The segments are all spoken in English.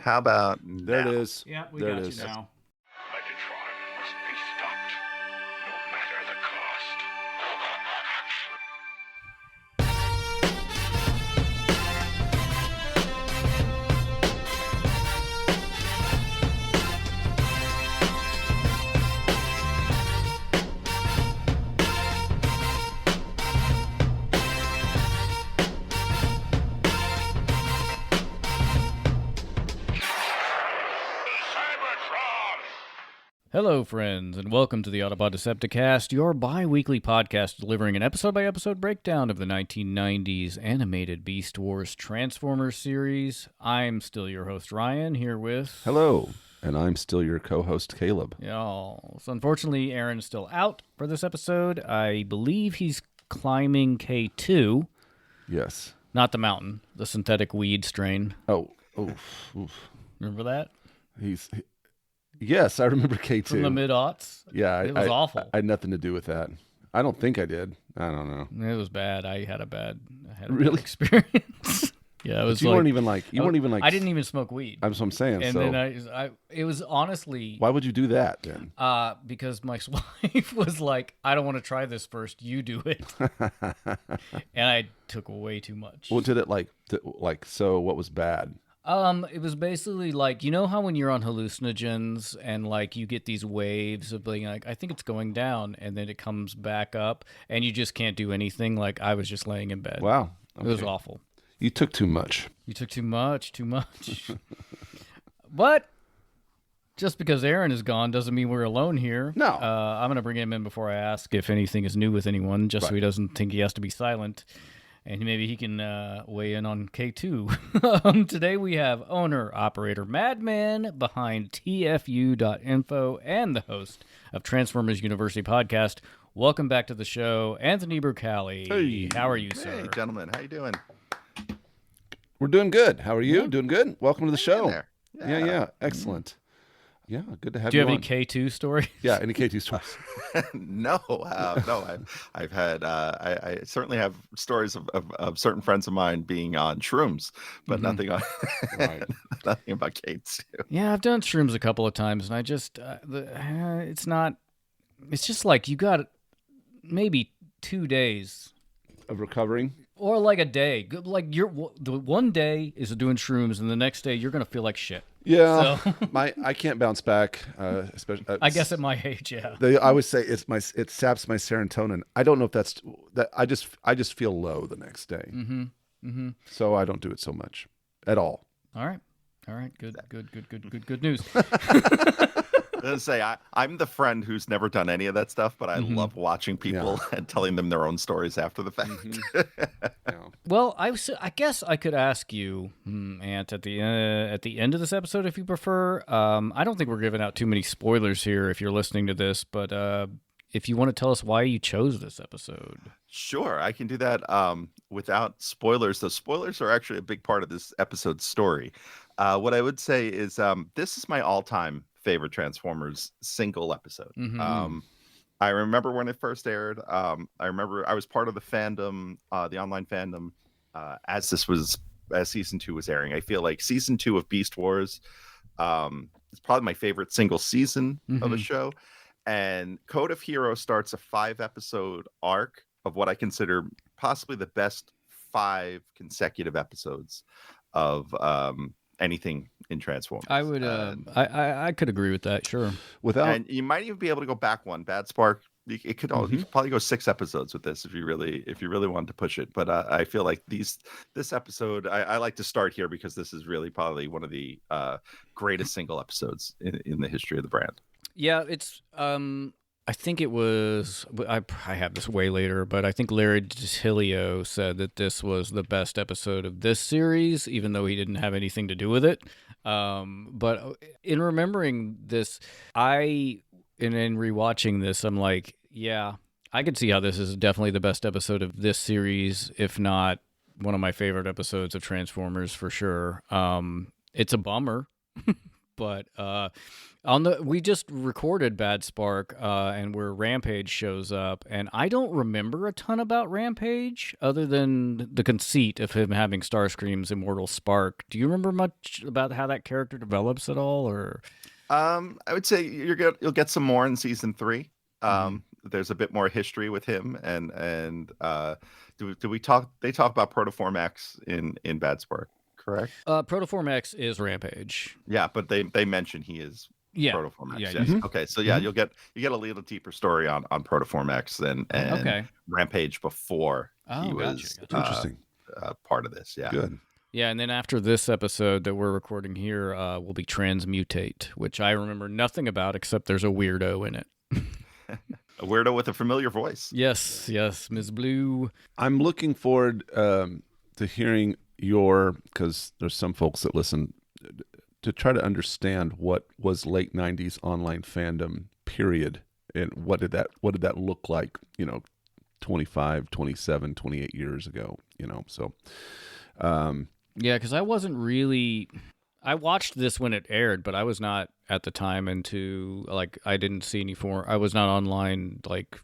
How about There it is. Yeah, we There got it you is. now. Megatron must be stopped, no matter the cost. Cybertron! Hello, friends, and welcome to the Autobot Decepticast, your bi-weekly podcast delivering an episode-by-episode breakdown of the 1990s animated Beast Wars Transformers series. I'm still your host, Ryan, here with... Hello, and I'm still your co-host, Caleb. Y'all. So unfortunately, Aaron's still out for this episode. I believe he's climbing K2, Yes. not the mountain, the synthetic weed strain. Oh, oof. Remember that? Yes, I remember K2. From the mid-aughts? Yeah, It was awful. I had nothing to do with that. I don't think I did. I don't know. It was bad. I had a bad Really? experience. Yeah, it was But you like... weren't even like. I didn't even smoke weed. That's what I'm saying. And so then it was honestly why would you do that then? because my wife was like, I don't want to try this first. You do it. And I took way too much. What did it So what was bad? It was basically like, you know how when you're on hallucinogens and like you get these waves of being like, I think it's going down, and then it comes back up, and you just can't do anything. Like I was just laying in bed. Wow, It was okay. awful. You took too much. You took too much. But just because Aaron is gone doesn't mean we're alone here. No. I'm going to bring him in before I ask if anything is new with anyone, just so Right. he doesn't think he has to be silent. And maybe he can weigh in on K2. Today we have owner, operator, madman behind TFU.info and the host of Transformers University Podcast. Welcome back to the show, Anthony Brucali. Hey. How are you, sir? Hey, gentlemen, how you doing? We're doing good. How are you? Yeah. Doing good. Welcome to the show. there. Yeah. Excellent. Yeah, good to have Do you have you any on. K2 stories? Yeah, any K2 stories? No. I've had. I certainly have stories of certain friends of mine being on shrooms, but nothing on Right. nothing about K2. Yeah, I've done shrooms a couple of times, and I just, it's not, it's just like you got maybe 2 days Of recovering. or like a day. Like the one day is doing shrooms, and the next day you're going to feel like shit. Yeah, So- I can't bounce back. Especially, I guess at my age, yeah. I always say it saps my serotonin. I don't know if that's that. I just feel low the next day. Mm-hmm. So I don't do it so much at all. All right. Good news. I was gonna say I'm the friend who's never done any of that stuff, but I love watching people and telling them their own stories after the fact. Yeah. Well, I guess I could ask you, Ant, at the end of this episode, if you prefer. I don't think we're giving out too many spoilers here if you're listening to this, but if you want to tell us why you chose this episode. Sure, I can do that without spoilers. The spoilers are actually a big part of this episode's story. What I would say is this is my all-time favorite Transformers single episode. Mhm. I remember when it first aired. I remember I was part of the fandom, the online fandom, as season 2 was airing. I feel like season 2 of Beast Wars is probably my favorite single season of a show. And Code of Heroes starts a 5-episode arc of what I consider possibly the best 5 consecutive episodes of anything in Transformers. I would, I could agree with that. Sure. Without And you might even be able to go back one. Bad Spark. It could you could probably go 6 episodes with this if you really wanted to push it. But I feel like this episode, I like to start here because this is really probably one of the greatest single episodes in the history of the brand. Yeah, it's I think it was I have this way later, but I think Larry DiTilio said that this was the best episode of this series, even though he didn't have anything to do with it. But in remembering this, and in rewatching this, I'm like, yeah, I could see how this is definitely the best episode of this series, if not one of my favorite episodes of Transformers for sure. It's a bummer. But we just recorded Bad Spark, and where Rampage shows up, and I don't remember a ton about Rampage other than the conceit of him having Starscream's immortal spark. Do you remember much about how that character develops at all, or? I would say you'll get some more in season 3. There's a bit more history with him, and do we talk? They talk about Protoform X in Bad Spark, correct? Protoform X is Rampage. Yeah, but they mention he is Protoform X. Yeah, Yes. Okay, so yeah, you get a little deeper story on Protoform X and Rampage before he was interesting part of this. Yeah, good. Yeah, and then after this episode that we're recording here, will be Transmutate, which I remember nothing about except there's a weirdo in it. A weirdo with a familiar voice. Yes, Ms. Blue. I'm looking forward to hearing because there's some folks that listen, to try to understand what was late 90s online fandom period, and what did that look like, 25, 27, 28 years ago, so yeah, because I wasn't really. I watched this when it aired, but I was not at the time into, I didn't see any form. I was not online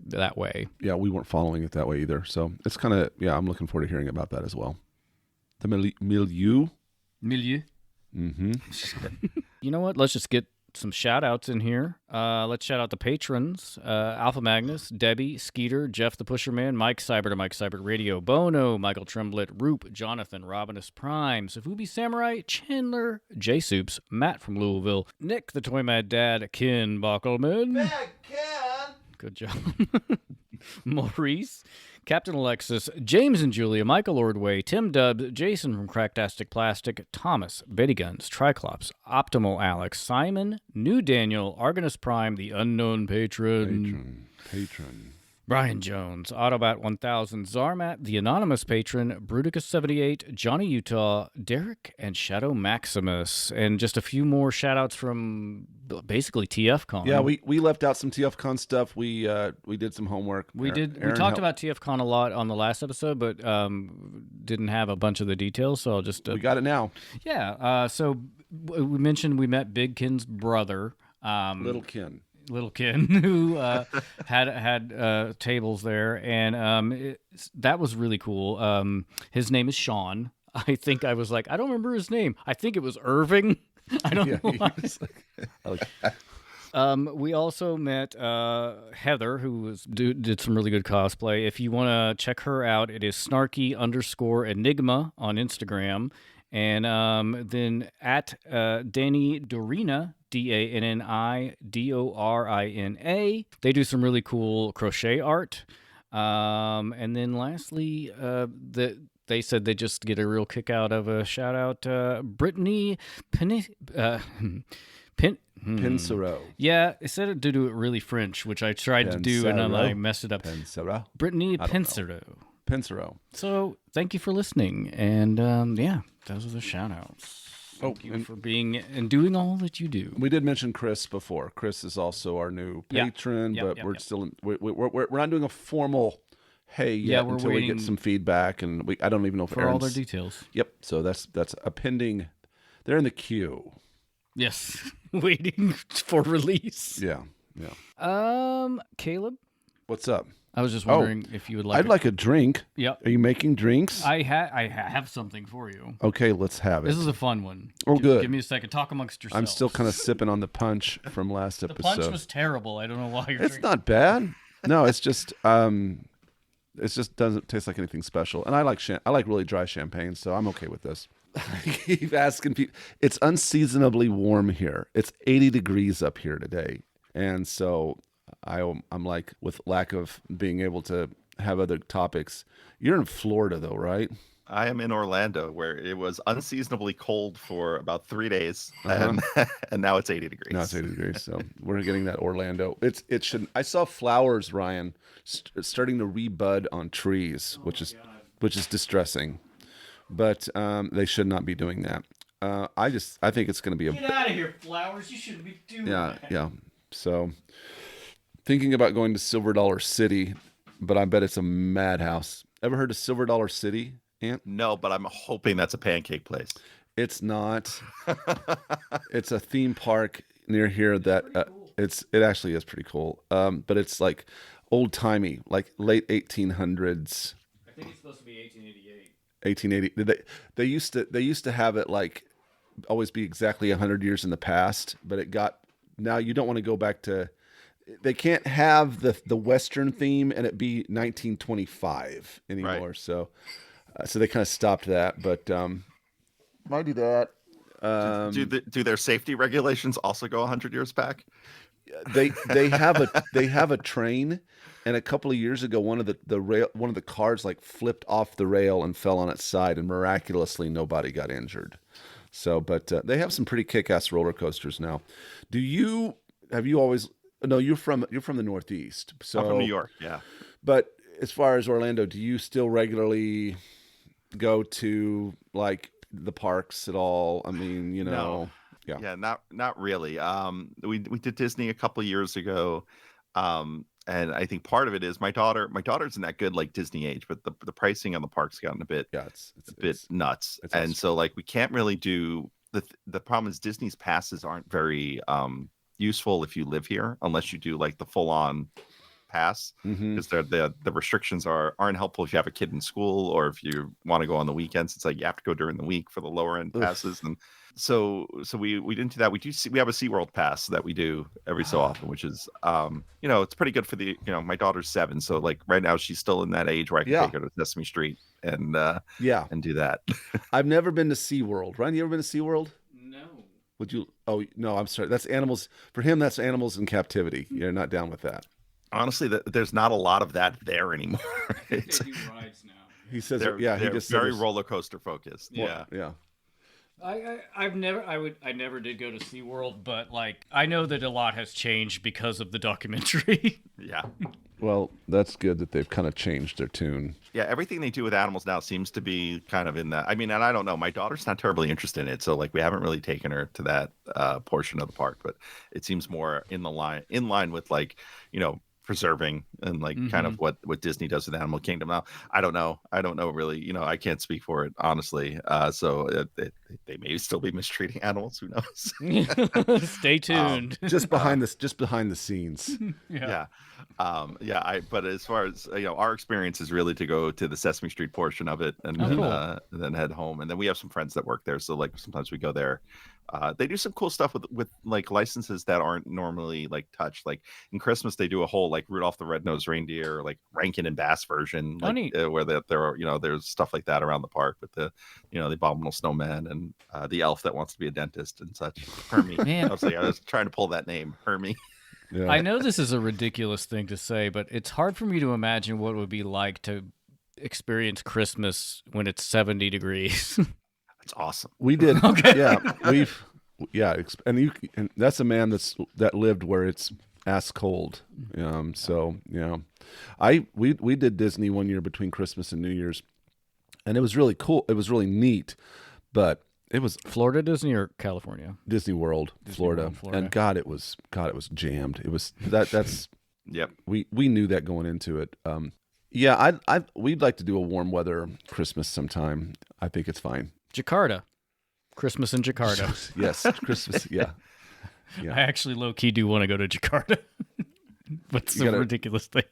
that way. Yeah, we weren't following it that way either. So it's kind of, I'm looking forward to hearing about that as well. The milieu. Mm-hmm. You know what? Let's just get some shout outs in here. Let's shout out the patrons: Alpha Magnus, Debbie, Skeeter, Jeff the Pusherman, Mike Cybert of Mike Cybert Radio, Bono, Michael Tremblett, Roop, Jonathan, Robinus Prime, Safubi Samurai, Chandler, J Soups, Matt from Louisville, Nick the Toy Mad Dad, Ken Bockelman. Bad Ken! Good job. Maurice, Captain Alexis, James and Julia, Michael Ordway, Tim Dubbs, Jason from Cracktastic Plastic, Thomas, Betty Guns, Triclops, Optimal Alex, Simon, New Daniel, Argonus Prime, the Unknown Patron. Brian Jones, Autobot 1000, Zarmat, the Anonymous Patron, Bruticus 78, Johnny Utah, Derek, and Shadow Maximus. And just a few more shout-outs from basically TFCon. Yeah, we left out some TFCon stuff. We did some homework. We talked about TFCon a lot on the last episode, but didn't have a bunch of the details, so I'll just... we got it now. Yeah, so we mentioned we met Big Ken's brother. Little Ken, who had tables there, and that was really cool. His name is Sean. I think I was like, I don't remember his name. I think it was Irving. I don't know why. We also met Heather, who did some really good cosplay. If you want to check her out, it is snarky_enigma on Instagram. And then at Danny Dorina, DANNIDORINA. They do some really cool crochet art. And then lastly, they said they just get a real kick out of a shout out Brittany Pinsero. Yeah, it said to do it really French, which I tried to do, and then I messed it up. Pinsero. Brittany Pinsero. So thank you for listening, and those are the shout outs. Thank you for being and doing all that you do. We did mention Chris before. Chris is also our new patron, but we're still we're not doing a formal yet until we get some feedback, and I don't even know if for all their details. Yep. So that's a pending. They're in the queue. Yes, waiting for release. Yeah. Caleb, what's up? I was just wondering if you would like. I'd like a drink. Yep. Are you making drinks? I have something for you. Okay, let's have it. This is a fun one. Oh, good. Give me a second. Talk amongst yourselves. I'm still kind of sipping on the punch from last episode. The punch was terrible. I don't know why you're. It's not bad. No, it's just doesn't taste like anything special. And I like really dry champagne, so I'm okay with this. I keep asking people. It's unseasonably warm here. It's 80 degrees up here today, and so I'm like, with lack of being able to have other topics. You're in Florida though, right? I am in Orlando, where it was unseasonably cold for about 3 days, and now it's 80 degrees. Now it's 80 degrees, so we're getting that Orlando. It should. I saw flowers, Ryan, starting to rebud on trees, which is distressing. But they should not be doing that. I think it's going to be Get out of here, flowers! You shouldn't be doing that. Yeah. So, thinking about going to Silver Dollar City, but I bet it's a madhouse. Ever heard of Silver Dollar City, Ant? No, but I'm hoping that's a pancake place. It's not. It's a theme park near here that it actually is pretty cool. But it's like old timey, like late 1800s. I think it's supposed to be 1888. 1880. They used to have it like always be exactly 100 years in the past, but it got now you don't want to go back to. They can't have the Western theme and it be 1925 anymore. Right. So they kind of stopped that, but might do that. Do their safety regulations also go 100 years back? They have a train, and a couple of years ago, one of the cars like flipped off the rail and fell on its side, and miraculously nobody got injured. So, but they have some pretty kick-ass roller coasters now. Have you always? No, you're from the Northeast. So I'm from New York, yeah. But as far as Orlando, do you still regularly go to like the parks at all? I mean, No. Yeah, not really. We did Disney a couple of years ago, and I think part of it is my daughter's in that good like Disney age, but the pricing on the parks gotten a bit it's nuts, and so like we can't really do the problem is Disney's passes aren't very useful if you live here unless you do like the full on pass because the restrictions aren't helpful if you have a kid in school or if you want to go on the weekends. It's like you have to go during the week for the lower end passes. And so we didn't do that. We have a SeaWorld pass that we do every so often, which is it's pretty good for my daughter's 7, so like right now she's still in that age where I can take her to Sesame Street and and do that. I've never been to SeaWorld. Ryan, you ever been to SeaWorld? No. Would you? Oh no, I'm sorry. That's animals for him. That's animals in captivity. You're not down with that. Honestly, there's not a lot of that there anymore. They do rides now. He says, they're very roller coaster focused. Yeah. I never did go to SeaWorld, but like I know that a lot has changed because of the documentary. Yeah. Well, that's good that they've kind of changed their tune. Yeah, everything they do with animals now seems to be kind of in that. I mean, and I don't know, my daughter's not terribly interested in it, so like we haven't really taken her to that portion of the park, but it seems more in line with like, preserving and like kind of what Disney does with Animal Kingdom. Now I don't know really, I can't speak for it honestly, so they may still be mistreating animals, who knows. Stay tuned. Just behind the scenes. But as far as our experience is really to go to the Sesame Street portion of it and then head home, and then we have some friends that work there, so like sometimes we go there. They do some cool stuff with like licenses that aren't normally like touched. Like in Christmas, they do a whole like Rudolph the Red-Nosed Reindeer, like Rankin and Bass version, like, where there are there's stuff like that around the park with the the Abominable Snowman and the elf that wants to be a dentist and such. Hermie. Man. I was trying to pull that name, Hermie. Yeah. I know this is a ridiculous thing to say, but it's hard for me to imagine what it would be like to experience Christmas when it's 70 degrees. It's awesome. We did. Okay. Yeah, and that's a man that lived where it's ass cold. So we did Disney one year between Christmas and New Year's, and it was really cool. It was really neat, but it was Florida Disney or California? Disney World, Florida. And God, it was jammed. It was that's yep. We knew that going into it. We'd like to do a warm weather Christmas sometime. I think it's fine. Jakarta. Christmas in Jakarta. Yes, Christmas, yeah. I actually low-key do want to go to Jakarta. What's the ridiculous thing?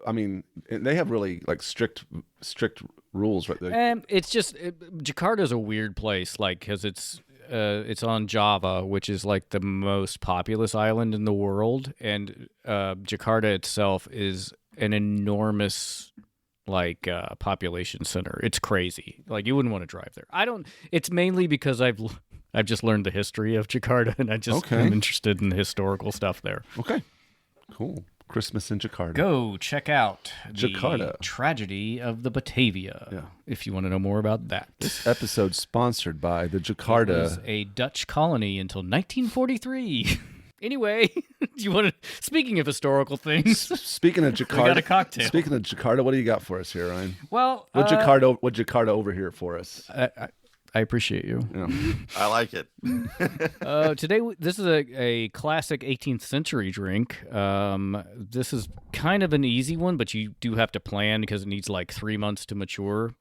I mean, they have really like strict rules, right? It's just Jakarta's a weird place, like because it's on Java, which is like the most populous island in the world, and Jakarta itself is an enormous population center. It's crazy. Like you wouldn't want to drive there. It's mainly because I've just learned the history of Jakarta, and I'm interested in the historical stuff there. Okay, cool. Christmas in Jakarta. Go check out Jakarta. The tragedy of the Batavia. If you want to know more about that. This episode sponsored by the Jakarta. It was a Dutch colony until 1943. Anyway, do you want to? Speaking of historical things, speaking of Jakarta, we got a cocktail. Speaking of Jakarta, what do you got for us here, Ryan? Well, what Jakarta over here for us? I appreciate you. Yeah. I like it. Today, this is a classic 18th century drink. This is kind of an easy one, but you do have to plan because it needs like 3 months to mature.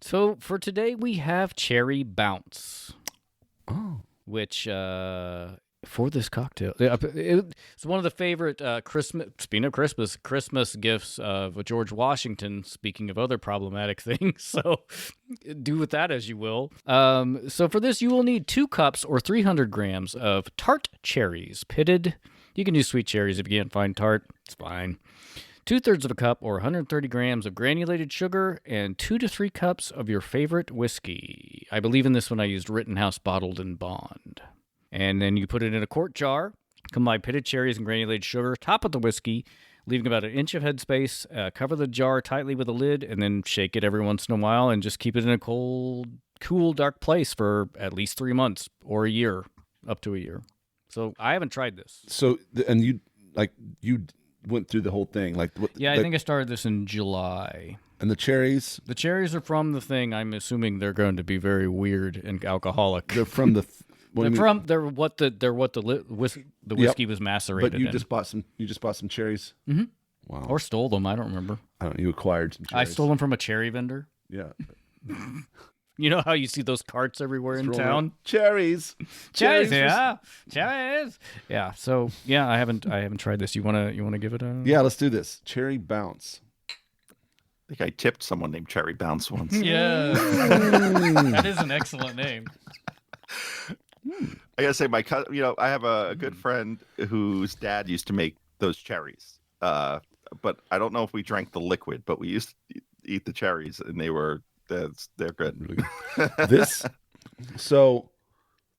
So for today, we have Cherry Bounce. Oh. Which, for this cocktail, it's one of the favorite Christmas, speaking of Christmas gifts of George Washington, speaking of other problematic things. So do with that as you will. So for this, you will need 2 cups or 300 grams of tart cherries, pitted. You can use sweet cherries if you can't find tart. It's fine. 2/3 of a cup or 130 grams of granulated sugar, and 2 to 3 cups of your favorite whiskey. I believe in this one I used Rittenhouse Bottled in Bond. And then you put it in a quart jar, combine pitted cherries and granulated sugar, top of the whiskey, leaving about 1 inch of headspace, cover the jar tightly with a lid, and then shake it every once in a while, and just keep it in a cool, dark place for at least 3 months or a year, up to a year. So I haven't tried this. So, and you went through the whole thing, like what? Yeah, I think I started this in July. And the cherries? The cherries are from the thing. I'm assuming they're going to be very weird and alcoholic. They're from the. They're what the whiskey was macerated. But you in. just bought some. You just bought some cherries. Mm-hmm. Wow. Or stole them. I don't remember. You acquired some cherries. I stole them from a cherry vendor. Yeah. You know how you see those carts everywhere in town? Cherries. Yeah. Cherries. Yeah. So yeah, I haven't tried this. You wanna give it a? Yeah, let's do this. Cherry Bounce. I think I tipped someone named Cherry Bounce once. Yeah. That is an excellent name. I gotta say, my cousin, I have a good friend whose dad used to make those cherries. But I don't know if we drank the liquid, but we used to eat the cherries, and they're good. Really good. So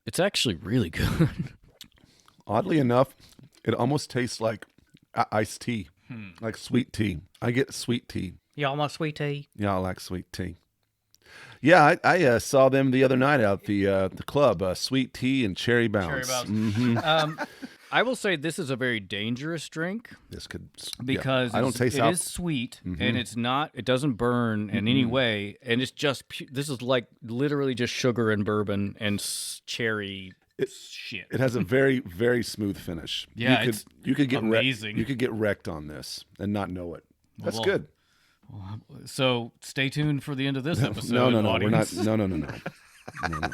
it's actually really good. Oddly enough, it almost tastes like iced tea, like sweet tea. I get sweet tea. Y'all want sweet tea? Yeah, I like sweet tea. Yeah, I saw them the other night out the club. Sweet tea and Cherry Bounce. Mm-hmm. I will say this is a very dangerous drink. This could because I don't taste it is sweet and it doesn't burn in any way, and it's just this is like literally just sugar and bourbon and cherry shit. It has a very very smooth finish. Yeah, you could get amazing. You could get wrecked on this and not know it. That's good. So stay tuned for the end of this episode. No, audience. we're not. No.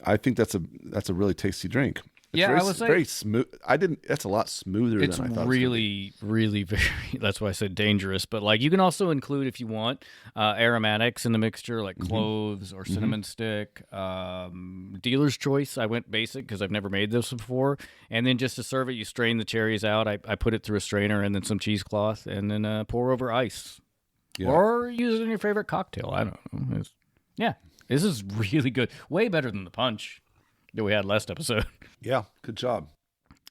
I think that's a really tasty drink. It's I would say very smooth. That's a lot smoother than I thought. It's really, really very. That's why I said dangerous. But like, you can also include, if you want, aromatics in the mixture, like cloves or cinnamon stick. Dealer's choice. I went basic because I've never made this before. And then just to serve it, you strain the cherries out. I put it through a strainer and then some cheesecloth, and then pour over ice. Yeah. Or use it in your favorite cocktail. I don't know. This is really good. Way better than the punch that we had last episode. Yeah, good job.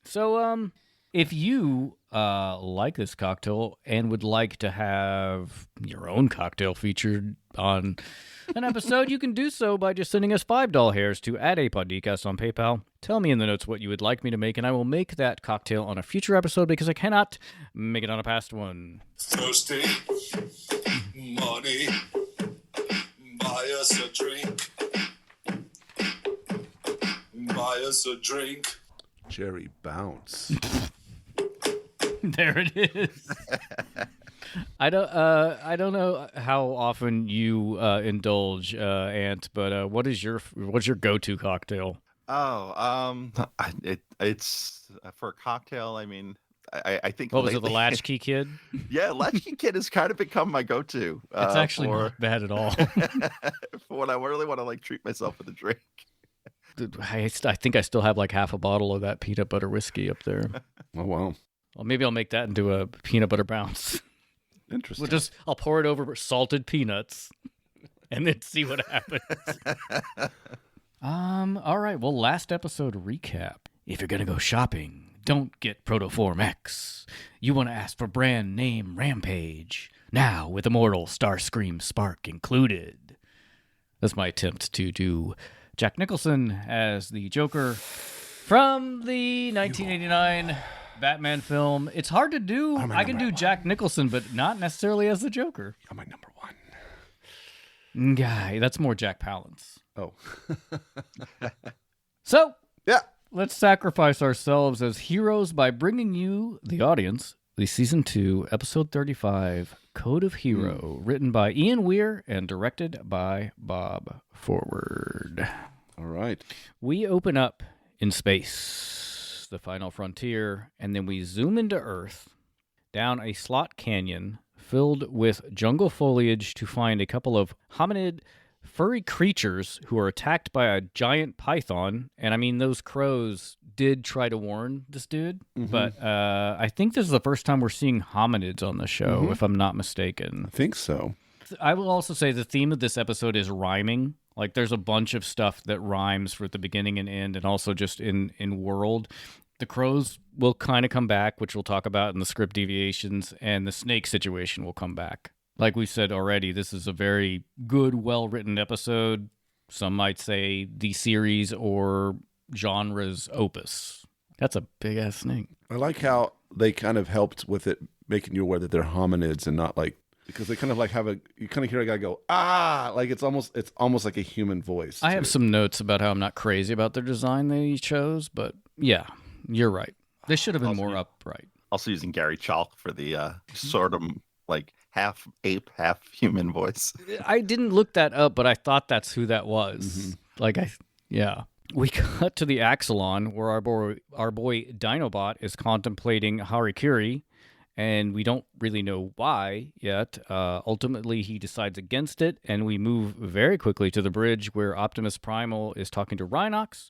So, if you like this cocktail and would like to have your own cocktail featured on an episode, you can do so by just sending us $5 hairs to @apodcast on PayPal. Tell me in the notes what you would like me to make, and I will make that cocktail on a future episode because I cannot make it on a past one. Thirsty, money, buy us a drink. Buy us a drink. Cherry Bounce. There it is. I don't know how often you indulge, Ant, but what's your go-to cocktail? It's for a cocktail. I mean, I think. What was it, the Latchkey Kid? Yeah, Latchkey Kid has kind of become my go-to. It's actually not bad at all. For when I really want to treat myself with a drink. I think I still have like half a bottle of that peanut butter whiskey up there. Oh wow! Well, maybe I'll make that into a peanut butter bounce. Interesting. I'll pour it over salted peanuts, and then see what happens. All right. Well, last episode recap. If you're gonna go shopping, don't get Protoform X. You want to ask for brand name Rampage now with Immortal Starscream Spark included. That's my attempt to do Jack Nicholson as the Joker from the 1989 Batman film. It's hard to do. I can do Jack Nicholson, but not necessarily as the Joker. You're my number one. Guy, that's more Jack Palance. Oh. So, Yeah. let's sacrifice ourselves as heroes by bringing you, the audience, the Season 2, Episode 35, Code of Hero, written by Ian Weir and directed by Bob Forward. All right. We open up in space, the final frontier, and then we zoom into Earth, down a slot canyon filled with jungle foliage to find a couple of hominid furry creatures who are attacked by a giant python. And I mean, those crows did try to warn this dude, but I think this is the first time we're seeing hominids on the show, if I'm not mistaken. I think so. I will also say the theme of this episode is rhyming. Like, there's a bunch of stuff that rhymes for the beginning and end, and also just in world. The crows will kind of come back, which we'll talk about in the script deviations, and the snake situation will come back. Like we said already, this is a very good, well-written episode. Some might say the series or genre's opus. That's a big-ass snake. I like how they kind of helped with it, making you aware that they're hominids and not like, because they kind of like you kind of hear a guy go, ah, like it's almost like a human voice. I have some notes about how I'm not crazy about their design they chose, but yeah, you're right. They should have been more upright. Also using Gary Chalk for the sort of like half ape, half human voice. I didn't look that up, but I thought that's who that was. Yeah. We cut to the Axelon, where our boy Dinobot is contemplating harikari, and we don't really know why yet. Ultimately, he decides against it, and we move very quickly to the bridge where Optimus Primal is talking to Rhinox,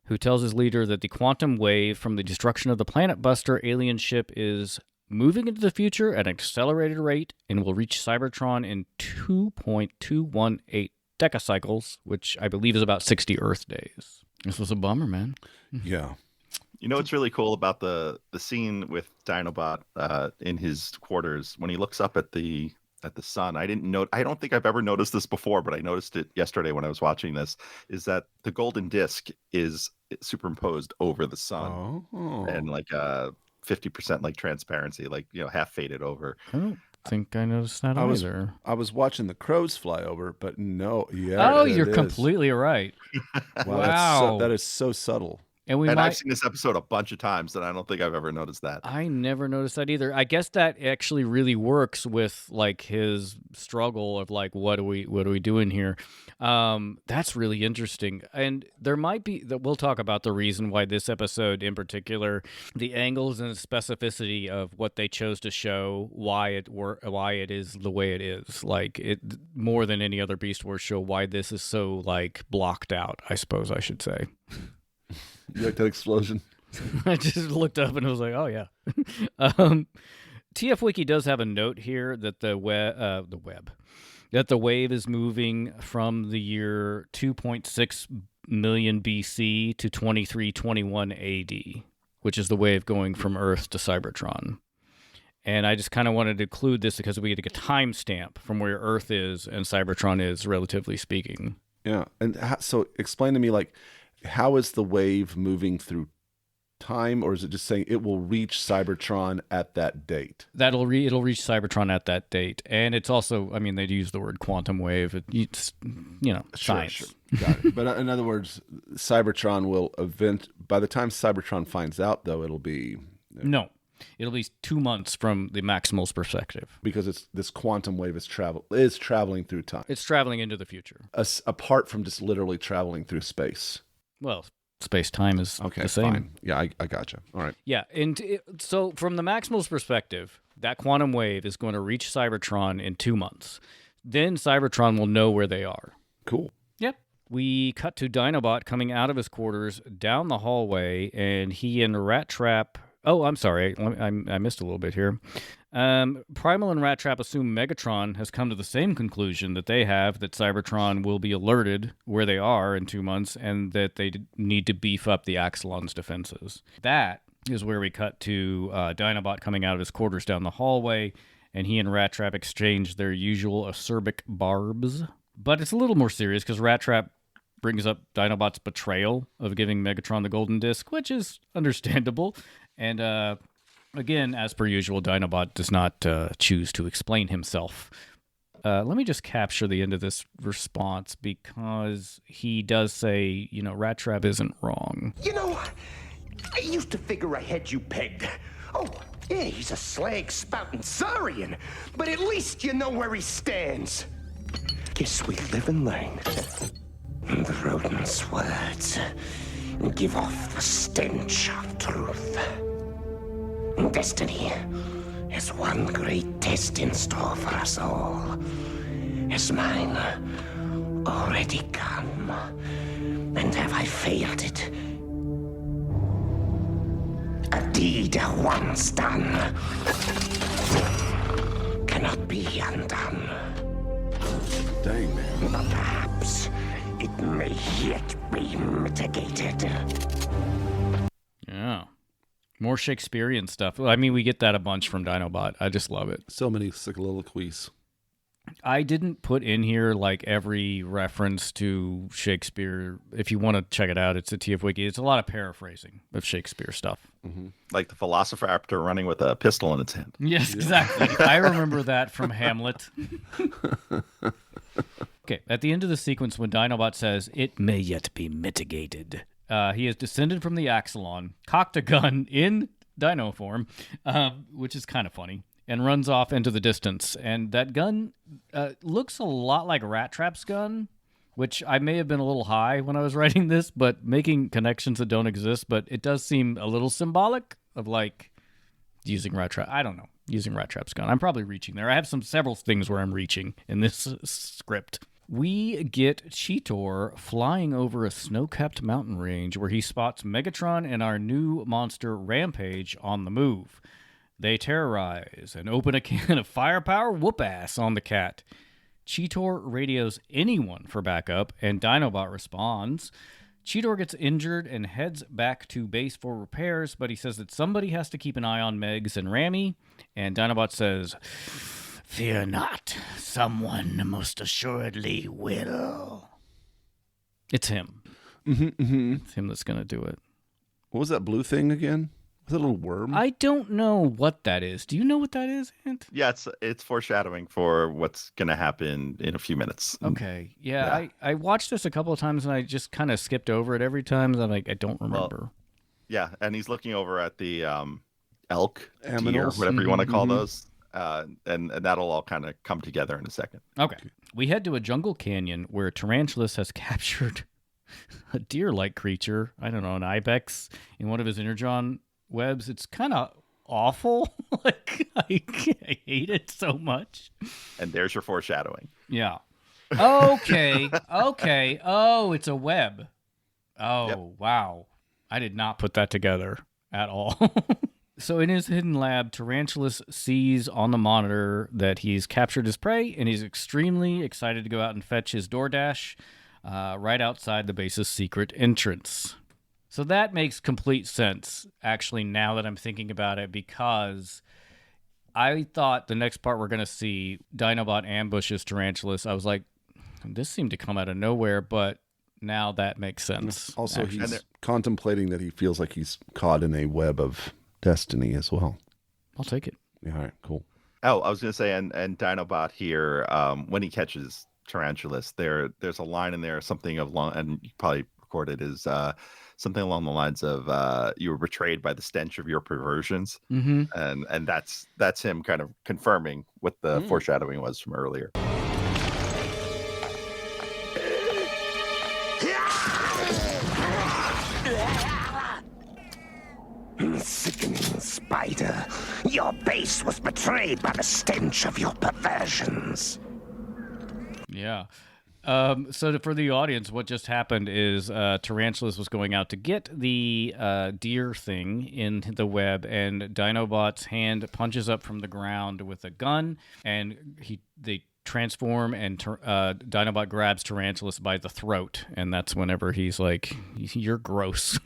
who tells his leader that the quantum wave from the destruction of the Planet Buster alien ship is moving into the future at an accelerated rate and will reach Cybertron in 2.218 decacycles, which I believe is about 60 Earth days. This was a bummer, man. Yeah. You know what's really cool about the scene with Dinobot in his quarters when he looks up at the sun? I don't think I've ever noticed this before, but I noticed it yesterday when I was watching this. Is that the golden disc is superimposed over the sun, and like 50% like transparency, like half faded over. I don't think I noticed that either. I was watching the crows fly over, but no, yeah. Oh, you're completely right. Wow. That is so subtle. And I've seen this episode a bunch of times, and I don't think I've ever noticed that. I never noticed that either. I guess that actually really works with like his struggle of like, what are we doing here? That's really interesting. And there might be that we'll talk about the reason why this episode in particular, the angles and the specificity of what they chose to show, why it is the way it is. Like it more than any other Beast Wars show, why this is so like blocked out, I suppose I should say. You like that explosion? I just looked up and I was like, oh, yeah. TF Wiki does have a note here that the wave is moving from the year 2.6 million BC to 2321 AD, which is the wave going from Earth to Cybertron. And I just kind of wanted to include this because we get a timestamp from where Earth is and Cybertron is, relatively speaking. Yeah. And so explain to me, like, how is the wave moving through time, or is it just saying it will reach Cybertron at that date? It'll reach Cybertron at that date, and it's also, I mean, they use the word quantum wave. It's science. Sure. Got it. But in other words, Cybertron will by the time Cybertron finds out, though, it'll be no. It'll be 2 months from the Maximal's perspective. Because this quantum wave is traveling through time. It's traveling into the future. Apart from just literally traveling through space. Well, space-time is the same. Fine. Yeah, I gotcha. All right. Yeah, and so from the Maximal's perspective, that quantum wave is going to reach Cybertron in 2 months. Then Cybertron will know where they are. Cool. Yep. We cut to Dinobot coming out of his quarters down the hallway, and he and Rat Trap... Oh, I'm sorry. I missed a little bit here. Primal and Rat Trap assume Megatron has come to the same conclusion that they have, that Cybertron will be alerted where they are in 2 months, and that they need to beef up the Axelon's defenses. That is where we cut to Dinobot coming out of his quarters down the hallway, and he and Rat Trap exchange their usual acerbic barbs. But it's a little more serious, because Rat Trap brings up Dinobot's betrayal of giving Megatron the golden disc, which is understandable. And again, as per usual, Dinobot does not choose to explain himself. Let me just capture the end of this response because he does say, Rat Trap isn't wrong. I used to figure I had you pegged. Oh, yeah, he's a slag-spouting saurian, but at least you know where he stands. Guess we live and learn. The rodent's words give off the stench of truth. Destiny has one great test in store for us all. Has mine already come? And have I failed it? A deed once done cannot be undone. Dang, man. But perhaps it may yet be mitigated. Yeah. More Shakespearean stuff. I mean, we get that a bunch from Dinobot. I just love it. So many soliloquies. I didn't put in here like every reference to Shakespeare. If you want to check it out, it's a TF Wiki. It's a lot of paraphrasing of Shakespeare stuff. Mm-hmm. Like the Velociraptor running with a pistol in its hand. Yes, exactly. I remember that from Hamlet. Okay, at the end of the sequence when Dinobot says, "It may yet be mitigated," he has descended from the Axelon, cocked a gun in dino form, which is kind of funny, and runs off into the distance. And that gun looks a lot like Rat Trap's gun, which I may have been a little high when I was writing this, but making connections that don't exist. But it does seem a little symbolic of like using Rat Trap. I don't know, using Rat Trap's gun. I'm probably reaching there. I have several things where I'm reaching in this script. We get Cheetor flying over a snow-capped mountain range where he spots Megatron and our new monster Rampage on the move. They terrorize and open a can of firepower whoop-ass on the cat. Cheetor radios anyone for backup, and Dinobot responds. Cheetor gets injured and heads back to base for repairs, but he says that somebody has to keep an eye on Megs and Rammy, and Dinobot says, "Fear not, someone most assuredly will." It's him. It's him that's going to do it. What was that blue thing again? Was it a little worm? I don't know what that is. Do you know what that is, Ant? Yeah, it's foreshadowing for what's going to happen in a few minutes. Okay. Yeah. I watched this a couple of times and I just kind of skipped over it every time. And I'm like, I don't remember. Well, yeah, and he's looking over at the elk, deer, Aminals. whatever you want to call those. And that'll all kind of come together in a second. Okay. We head to a jungle canyon where Tarantulas has captured a deer-like creature. I don't know, an ibex in one of his energon webs. It's kind of awful. Like, I hate it so much. And there's your foreshadowing. Yeah. Okay. Okay. Oh, it's a web. Oh, Yep. Wow. I did not put that together at all. So in his hidden lab, Tarantulas sees on the monitor that he's captured his prey, and he's extremely excited to go out and fetch his DoorDash right outside the base's secret entrance. So that makes complete sense, actually, now that I'm thinking about it, because I thought the next part we're going to see, Dinobot ambushes Tarantulas. I was like, this seemed to come out of nowhere, but now that makes sense. Also, actually. he's contemplating that he feels like he's caught in a web of destiny as well. I'll take it. Yeah, all right, cool. Oh, I was going to say, and Dinobot here, when he catches Tarantulas, there's a line in there, something and you probably recorded is something along the lines of you were betrayed by the stench of your perversions. Mm-hmm. And that's him kind of confirming what the foreshadowing was from earlier. Sickening spider, your base was betrayed by the stench of your perversions. Yeah. So for the audience, what just happened is Tarantulas was going out to get the deer thing in the web, and Dinobot's hand punches up from the ground with a gun, and they transform, and Dinobot grabs Tarantulas by the throat, and that's whenever he's like, "You're gross."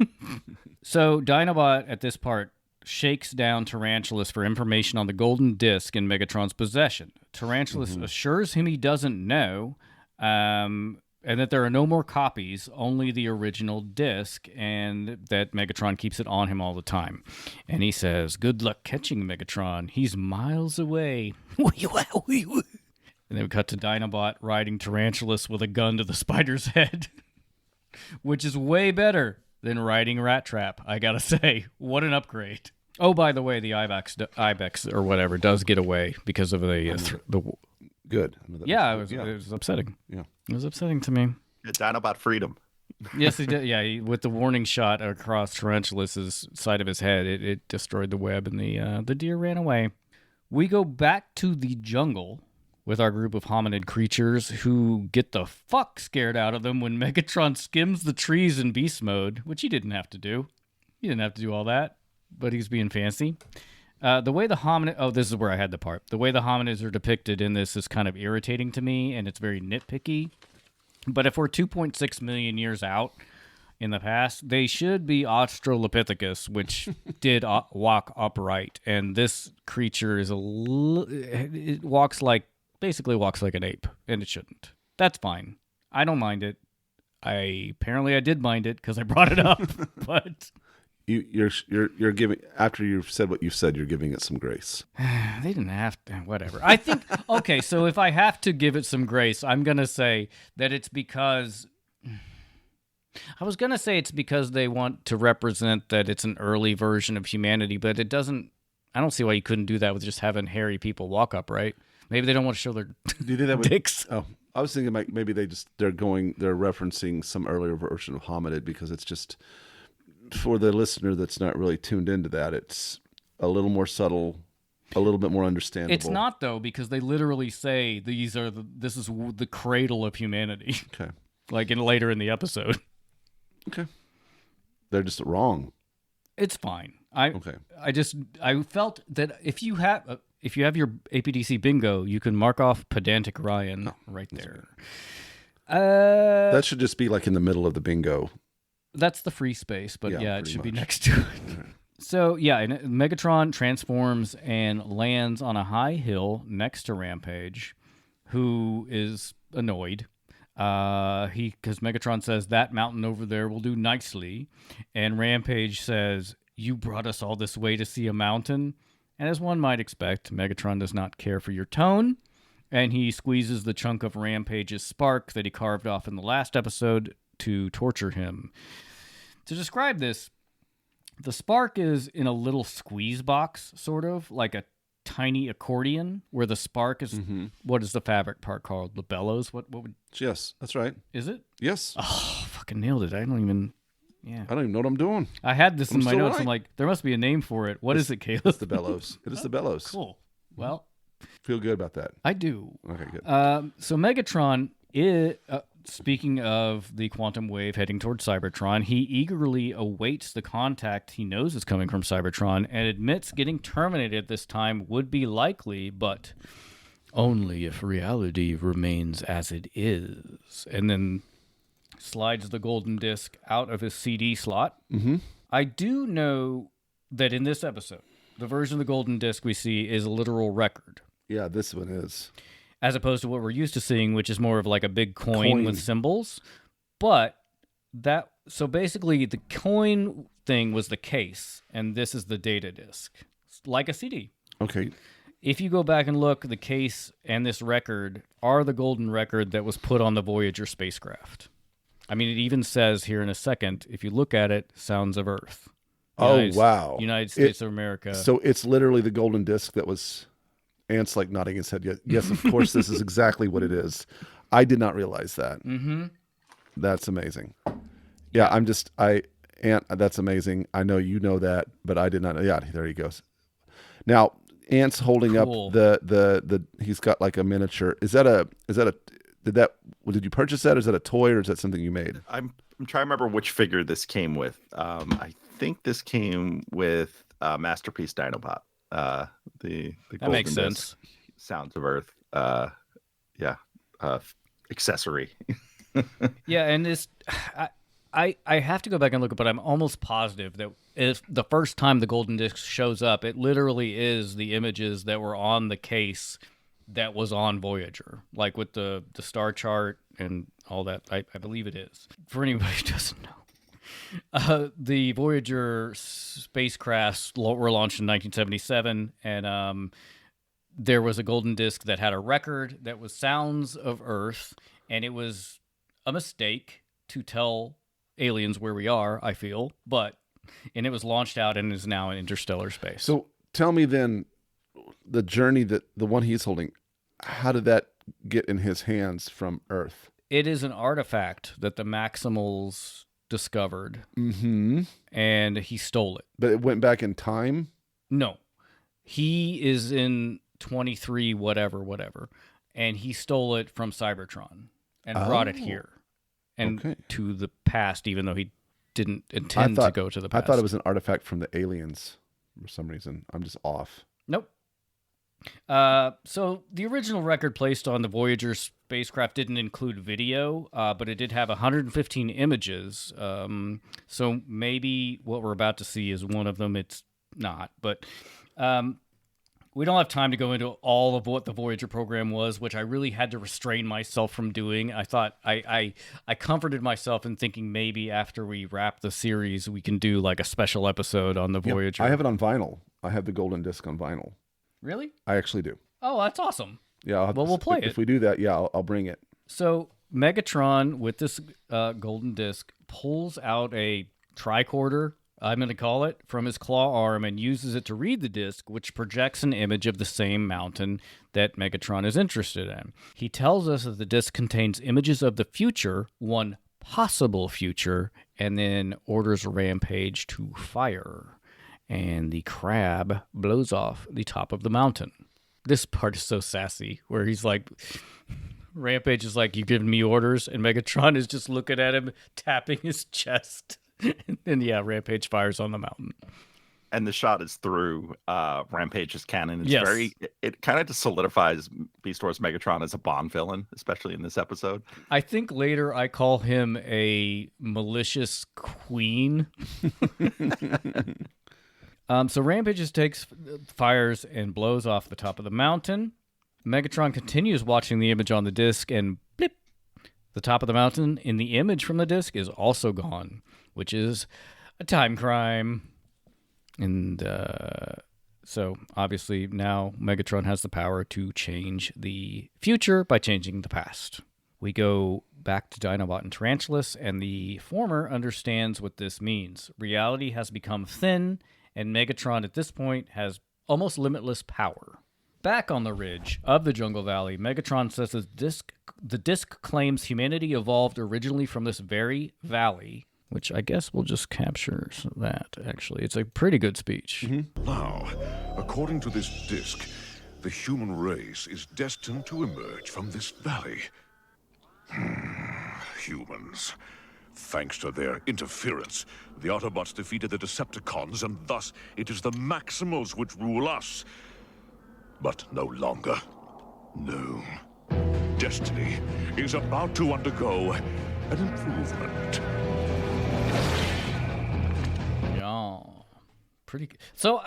So Dinobot at this part shakes down Tarantulas for information on the golden disc in Megatron's possession. Tarantulas assures him he doesn't know, and that there are no more copies, only the original disc, and that Megatron keeps it on him all the time. And he says, "Good luck catching Megatron. He's miles away." And then we cut to Dinobot riding Tarantulas with a gun to the spider's head, which is way better than riding Rat Trap, I gotta say. What an upgrade. Oh, by the way, the Ibex or whatever does get away because of the Good. yeah, it was upsetting. Yeah. It was upsetting to me. Yeah, Dinobot freedom. Yes, he did. Yeah, with the warning shot across Tarantulas' side of his head, it destroyed the web, and the deer ran away. We go back to the jungle with our group of hominid creatures who get the fuck scared out of them when Megatron skims the trees in beast mode, which he didn't have to do. He didn't have to do all that, but he's being fancy. The way the hominid... Oh, this is where I had the part. The way the hominids are depicted in this is kind of irritating to me, and it's very nitpicky. But if we're 2.6 million years out in the past, they should be Australopithecus, which did walk upright. And this creature is it basically walks like an ape, and it shouldn't. That's fine. I don't mind it. Apparently I did mind it because I brought it up, but... You're giving, after you've said what you've said, you're giving it some grace. They didn't have to, whatever. I think, okay, so if I have to give it some grace, I'm going to say that it's because, I was going to say it's because they want to represent that it's an early version of humanity, but it doesn't, I don't see why you couldn't do that with just having hairy people walk up, right? Maybe they don't want to show their Do you do that with dicks. Oh, I was thinking like maybe they're referencing some earlier version of hominid because it's just, for the listener that's not really tuned into that, it's a little more subtle, a little bit more understandable. It's not, though, because they literally say this is the cradle of humanity. Okay. Like later in the episode. Okay. They're just wrong. It's fine. I felt that if you have your APDC bingo, you can mark off pedantic Ryan right there. That should just be like in the middle of the bingo. That's the free space, but yeah, it should be much. next to it. So, yeah, and Megatron transforms and lands on a high hill next to Rampage, who is annoyed. Because Megatron says, that mountain over there will do nicely. And Rampage says, you brought us all this way to see a mountain? And as one might expect, Megatron does not care for your tone. And he squeezes the chunk of Rampage's spark that he carved off in the last episode to torture him. To describe this, the spark is in a little squeeze box, sort of, like a tiny accordion, where the spark is, what is the fabric part called? The bellows? What would... Yes, that's right. Is it? Yes. Oh, fucking nailed it. I don't even know what I'm doing. I had this in my notes. Right. I'm like, there must be a name for it. What is it, Caleb? It's the bellows. It is the bellows. Cool. Well, feel good about that. I do. Okay, good. So Megatron speaking of the quantum wave heading towards Cybertron, he eagerly awaits the contact he knows is coming from Cybertron and admits getting terminated this time would be likely, but only if reality remains as it is. And then slides the golden disc out of his CD slot. Mm-hmm. I do know that in this episode, the version of the golden disc we see is a literal record. Yeah, this one is. As opposed to what we're used to seeing, which is more of like a big coin with symbols. But so basically the coin thing was the case, and this is the data disc. It's like a CD. Okay. If you go back and look, the case and this record are the golden record that was put on the Voyager spacecraft. I mean, it even says here in a second, if you look at it, Sounds of Earth. Wow. United States of America. So it's literally the golden disc that was... Ant's like nodding his head. Yes, of course, this is exactly what it is. I did not realize that. Mm-hmm. That's amazing. Yeah, Ant, that's amazing. I know you know that, but I did not know. Yeah, there he goes. Now, Ant's holding up the he's got like a miniature. Did you purchase that? Or is that a toy, or is that something you made? I'm trying to remember which figure this came with. I think this came with Masterpiece Dinobot. The that makes sense. Sounds of Earth. Accessory. Yeah, and this, I have to go back and look, but I'm almost positive that if the first time the golden disc shows up, it literally is the images that were on the case that was on Voyager, like with the star chart and all that. I believe it is. For anybody who doesn't know. The Voyager spacecrafts were launched in 1977, and there was a golden disc that had a record that was sounds of Earth, and it was a mistake to tell aliens where we are, I feel, and it was launched out and is now in interstellar space. So tell me then, the journey that the one he's holding, how did that get in his hands from Earth? It is an artifact that the Maximals discovered, and he stole it. But it went back in time? No. He is in 23 whatever, and he stole it from Cybertron and brought it here and to the past, even though he didn't intend to go to the past. I thought it was an artifact from the aliens for some reason. I'm just off. Nope. So the original record placed on the Voyager spacecraft didn't include video, but it did have 115 images. So maybe what we're about to see is one of them. It's not, but we don't have time to go into all of what the Voyager program was, which I really had to restrain myself from doing. I thought I comforted myself in thinking maybe after we wrap the series, we can do like a special episode on the Voyager. I have it on vinyl. I have the golden disc on vinyl. Really? I actually do. Oh, that's awesome. Yeah. We'll play it. If we do that, yeah, I'll bring it. So Megatron, with this golden disc, pulls out a tricorder, I'm going to call it, from his claw arm and uses it to read the disc, which projects an image of the same mountain that Megatron is interested in. He tells us that the disc contains images of the future, one possible future, and then orders Rampage to fire. And the crab blows off the top of the mountain. This part is so sassy, where he's like, Rampage is like, you giving me orders? And Megatron is just looking at him, tapping his chest. And yeah, Rampage fires on the mountain. And the shot is through Rampage's cannon. It's Yes. it kind of just solidifies Beast Wars Megatron as a Bond villain, especially in this episode. I think later I call him a malicious queen. So Rampage fires and blows off the top of the mountain. Megatron continues watching the image on the disc, and blip, the top of the mountain in the image from the disc is also gone, which is a time crime. And so obviously now Megatron has the power to change the future by changing the past. We go back to Dinobot and Tarantulas, and the former understands what this means. Reality has become thin, and Megatron at this point has almost limitless power. Back on the ridge of the Jungle Valley, Megatron says the disc claims humanity evolved originally from this very valley, which I guess we'll just capture that, actually. It's a pretty good speech. Now, according to this disc, the human race is destined to emerge from this valley. Humans. Thanks to their interference, the Autobots defeated the Decepticons, and thus it is the Maximals which rule us. But no longer. No. Destiny is about to undergo an improvement. Yeah. Pretty good. So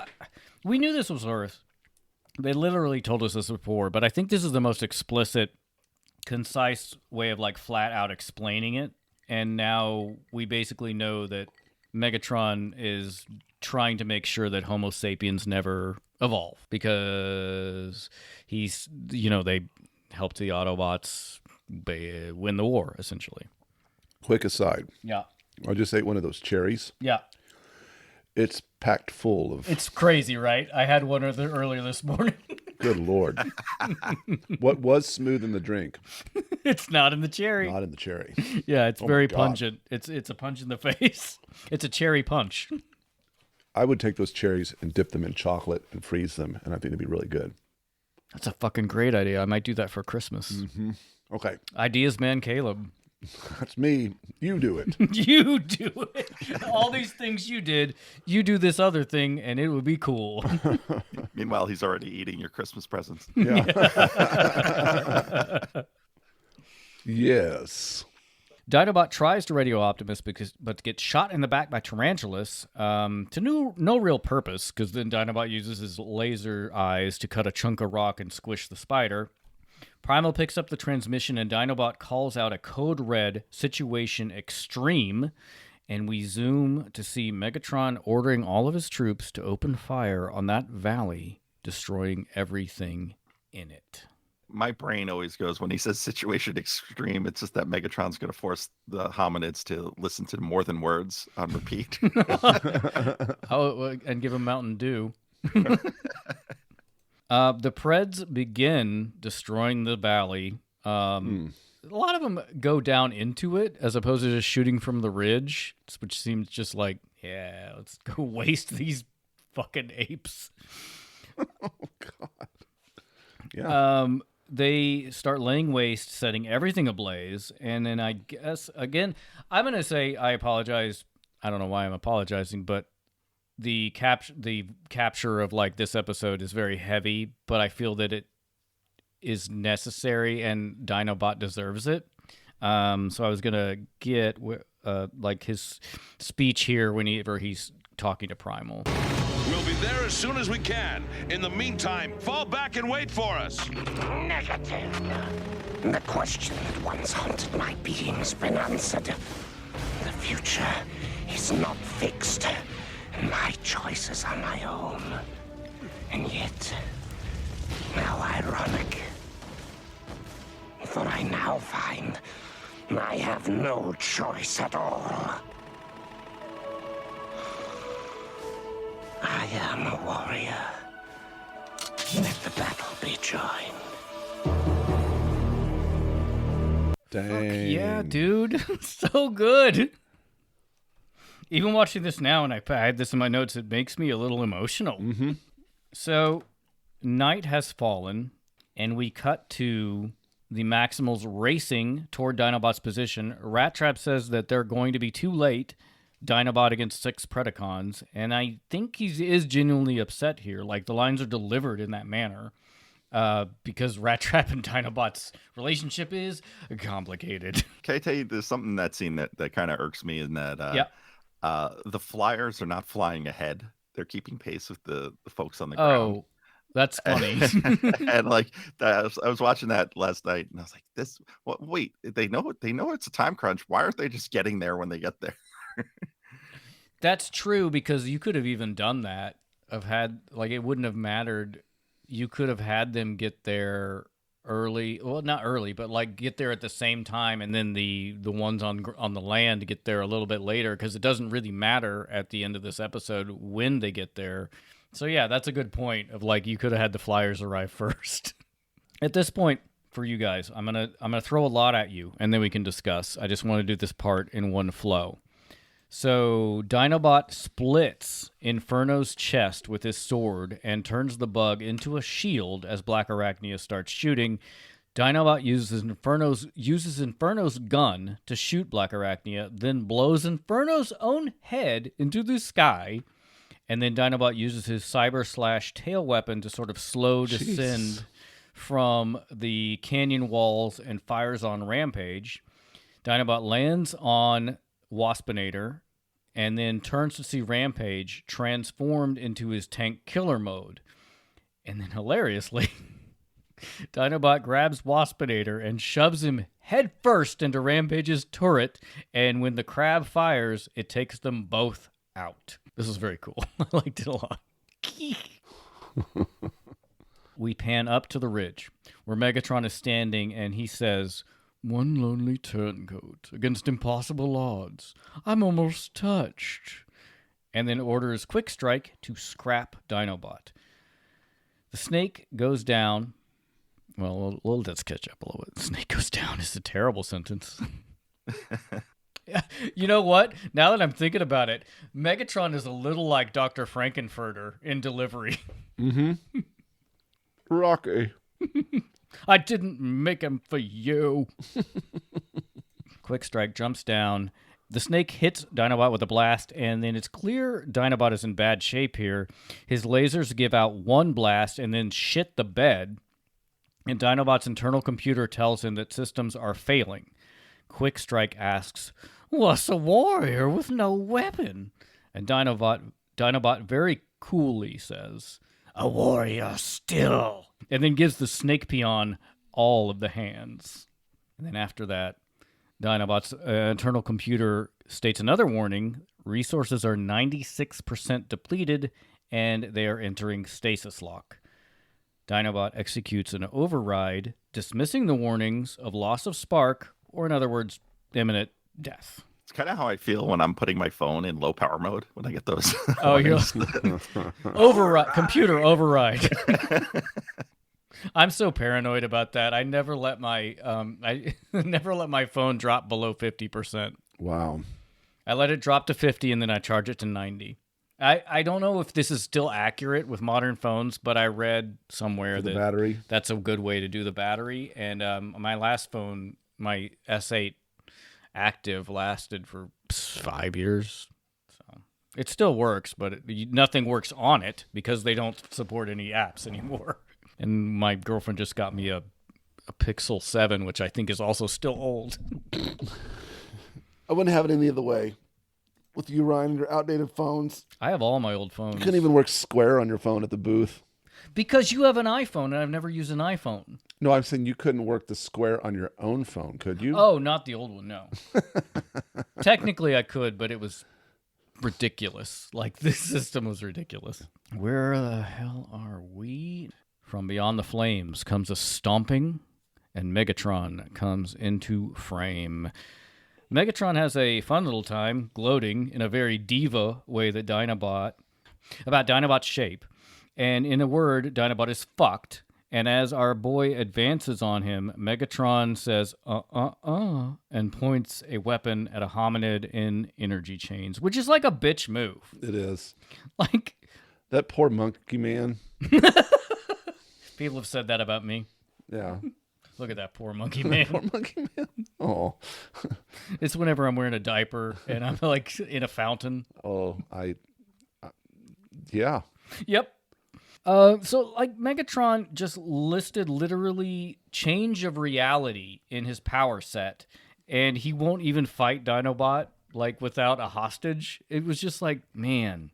we knew this was Earth. They literally told us this before, but I think this is the most explicit, concise way of like flat out explaining it. And now we basically know that Megatron is trying to make sure that Homo sapiens never evolve, because he's, they helped the Autobots win the war, essentially. Quick aside. Yeah. I just ate one of those cherries. Yeah. It's packed full of... It's crazy, right? I had one earlier this morning. Good Lord. What was smooth in the drink? It's not in the cherry. Not in the cherry. Yeah, it's Oh very my God. pungent. It's a punch in the face. It's a cherry punch. I would take those cherries and dip them in chocolate and freeze them, and I think it'd be really good. That's a fucking great idea. I might do that for Christmas. Okay. Ideas man Caleb. That's me. You do it. You do it. All these things you did, you do this other thing, and it would be cool. Meanwhile, he's already eating your Christmas presents. Yeah. Yes. Dinobot tries to radio Optimus but gets shot in the back by Tarantulas to no real purpose, because then Dinobot uses his laser eyes to cut a chunk of rock and squish the spider. Primal picks up the transmission, and Dinobot calls out a code red situation extreme, and we zoom to see Megatron ordering all of his troops to open fire on that valley destroying everything in it. My brain always goes when he says situation extreme. It's just that Megatron's going to force the hominids to listen to more than words on repeat. Oh, and give him Mountain Dew. The Preds begin destroying the valley. A lot of them go down into it as opposed to just shooting from the ridge, which seems just like, yeah, let's go waste these fucking apes. Oh, God. Yeah. They start laying waste, setting everything ablaze, and then I guess, again, I'm going to say I apologize. I don't know why I'm apologizing, but the capture of like this episode is very heavy, but I feel that it is necessary and Dinobot deserves it. So I was going to get like his speech here whenever he's talking to Primal. We'll be there as soon as we can. In the meantime, fall back and wait for us. Negative. The question that once haunted my being's been answered. The future is not fixed. My choices are my own. And yet, how ironic. For I now find I have no choice at all. I am a warrior. Let the battle be joined. Dang. Yeah, dude. So good. Even watching this now, and I had this in my notes, it makes me a little emotional. Mm-hmm. So, night has fallen, and we cut to the Maximals racing toward Dinobot's position. Rat Trap says that they're going to be too late. Dinobot against 6 Predacons, and I think he is genuinely upset here. Like, the lines are delivered in that manner because Rat Trap and Dinobot's relationship is complicated. Can I tell you, there's something in that scene that kind of irks me in that the flyers are not flying ahead. They're keeping pace with the folks on the ground. Oh, that's funny. And like I was watching that last night, and I was like, "This, what? Wait, they know it's a time crunch. Why aren't they just getting there when they get there?" That's true, because you could have even done that. It wouldn't have mattered. You could have had them get there early. Well, not early, but like get there at the same time, and then the ones on the land get there a little bit later, because it doesn't really matter at the end of this episode when they get there. So yeah, that's a good point. Of like, you could have had the flyers arrive first. At this point, for you guys, I'm gonna throw a lot at you, and then we can discuss. I just want to do this part in one flow. So Dinobot splits Inferno's chest with his sword and turns the bug into a shield as Black Arachnia starts shooting. Dinobot uses Inferno's gun to shoot Black Arachnia, then blows Inferno's own head into the sky. And then Dinobot uses his cyber/tail weapon to sort of slow descend from the canyon walls and fires on Rampage. Dinobot lands on Waspinator, and then turns to see Rampage transformed into his tank killer mode. And then hilariously, Dinobot grabs Waspinator and shoves him headfirst into Rampage's turret, and when the crab fires, it takes them both out. This is very cool. I liked it a lot. We pan up to the ridge, where Megatron is standing, and he says, "One lonely turncoat against impossible odds. I'm almost touched." And then orders Quick Strike to scrap Dinobot. The snake goes down. Well, let's catch up a little bit. The snake goes down is a terrible sentence. You know what? Now that I'm thinking about it, Megatron is a little like Dr. Frankenfurter in delivery. Mm-hmm. Rocky. I didn't make him for you. Quick Strike jumps down. The snake hits Dinobot with a blast, and then it's clear Dinobot is in bad shape here. His lasers give out one blast and then shit the bed, and Dinobot's internal computer tells him that systems are failing. Quick Strike asks, "What's a warrior with no weapon?" And Dinobot very coolly says, "A warrior still." And then gives the snake peon all of the hands. And then after that, Dinobot's internal computer states another warning. Resources are 96% depleted, and they are entering stasis lock. Dinobot executes an override, dismissing the warnings of loss of spark, or in other words, imminent death. It's kind of how I feel when I'm putting my phone in low power mode when I get those. Oh, you're override, computer override. I'm so paranoid about that. I never let my phone drop below 50%. Wow. I let it drop to 50 and then I charge it to 90. I don't know if this is still accurate with modern phones, but I read somewhere that battery. That's a good way to do the battery. And my last phone, my S8 Active, lasted for 5 years. So it still works, but nothing works on it because they don't support any apps anymore. And my girlfriend just got me a Pixel 7, which I think is also still old. I wouldn't have it any other way. With you, Ryan, and your outdated phones. I have all my old phones. You couldn't even work square on your phone at the booth. Because you have an iPhone, and I've never used an iPhone. No, I'm saying you couldn't work the square on your own phone, could you? Oh, not the old one, no. Technically, I could, but it was ridiculous. Like, this system was ridiculous. Where the hell are we? From beyond the flames comes a stomping, and Megatron comes into frame. Megatron has a fun little time gloating in a very diva way that about Dinobot's shape. And in a word, Dinobot is fucked. And as our boy advances on him, Megatron says, and points a weapon at a hominid in energy chains, which is like a bitch move. It is. Like, that poor monkey man. People have said that about me. Yeah. Look at that poor monkey man. Poor monkey man. Oh. It's whenever I'm wearing a diaper and I'm like in a fountain. Oh, yeah. Yep. So like Megatron just listed literally change of reality in his power set, and he won't even fight Dinobot like without a hostage. It was just like, man.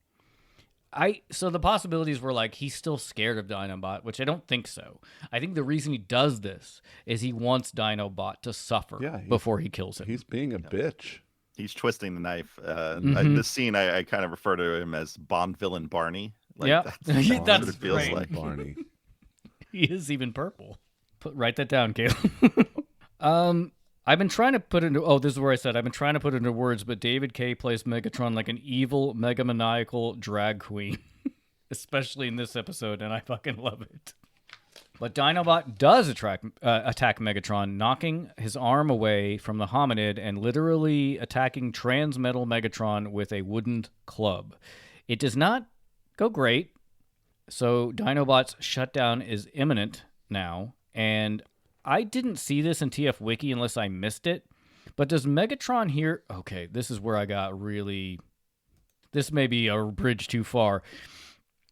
So the possibilities were like he's still scared of Dinobot, which I don't think so. I think the reason he does this is he wants Dinobot to suffer before he kills him. He's being a bitch. He's twisting the knife. This scene, I kind of refer to him as Bond Villain Barney. Like, that's what it feels great. like. Barney. He is even purple. Write that down, Caleb. I've been trying to put into... this is where I said I've been trying to put it into words, but David K. plays Megatron like an evil, megamaniacal drag queen. Especially in this episode, and I fucking love it. But Dinobot does attack Megatron, knocking his arm away from the hominid and literally attacking Transmetal Megatron with a wooden club. It does not go great, so Dinobot's shutdown is imminent now, and I didn't see this in TF Wiki unless I missed it, but does Megatron hear... Okay, this is where I got really... This may be a bridge too far.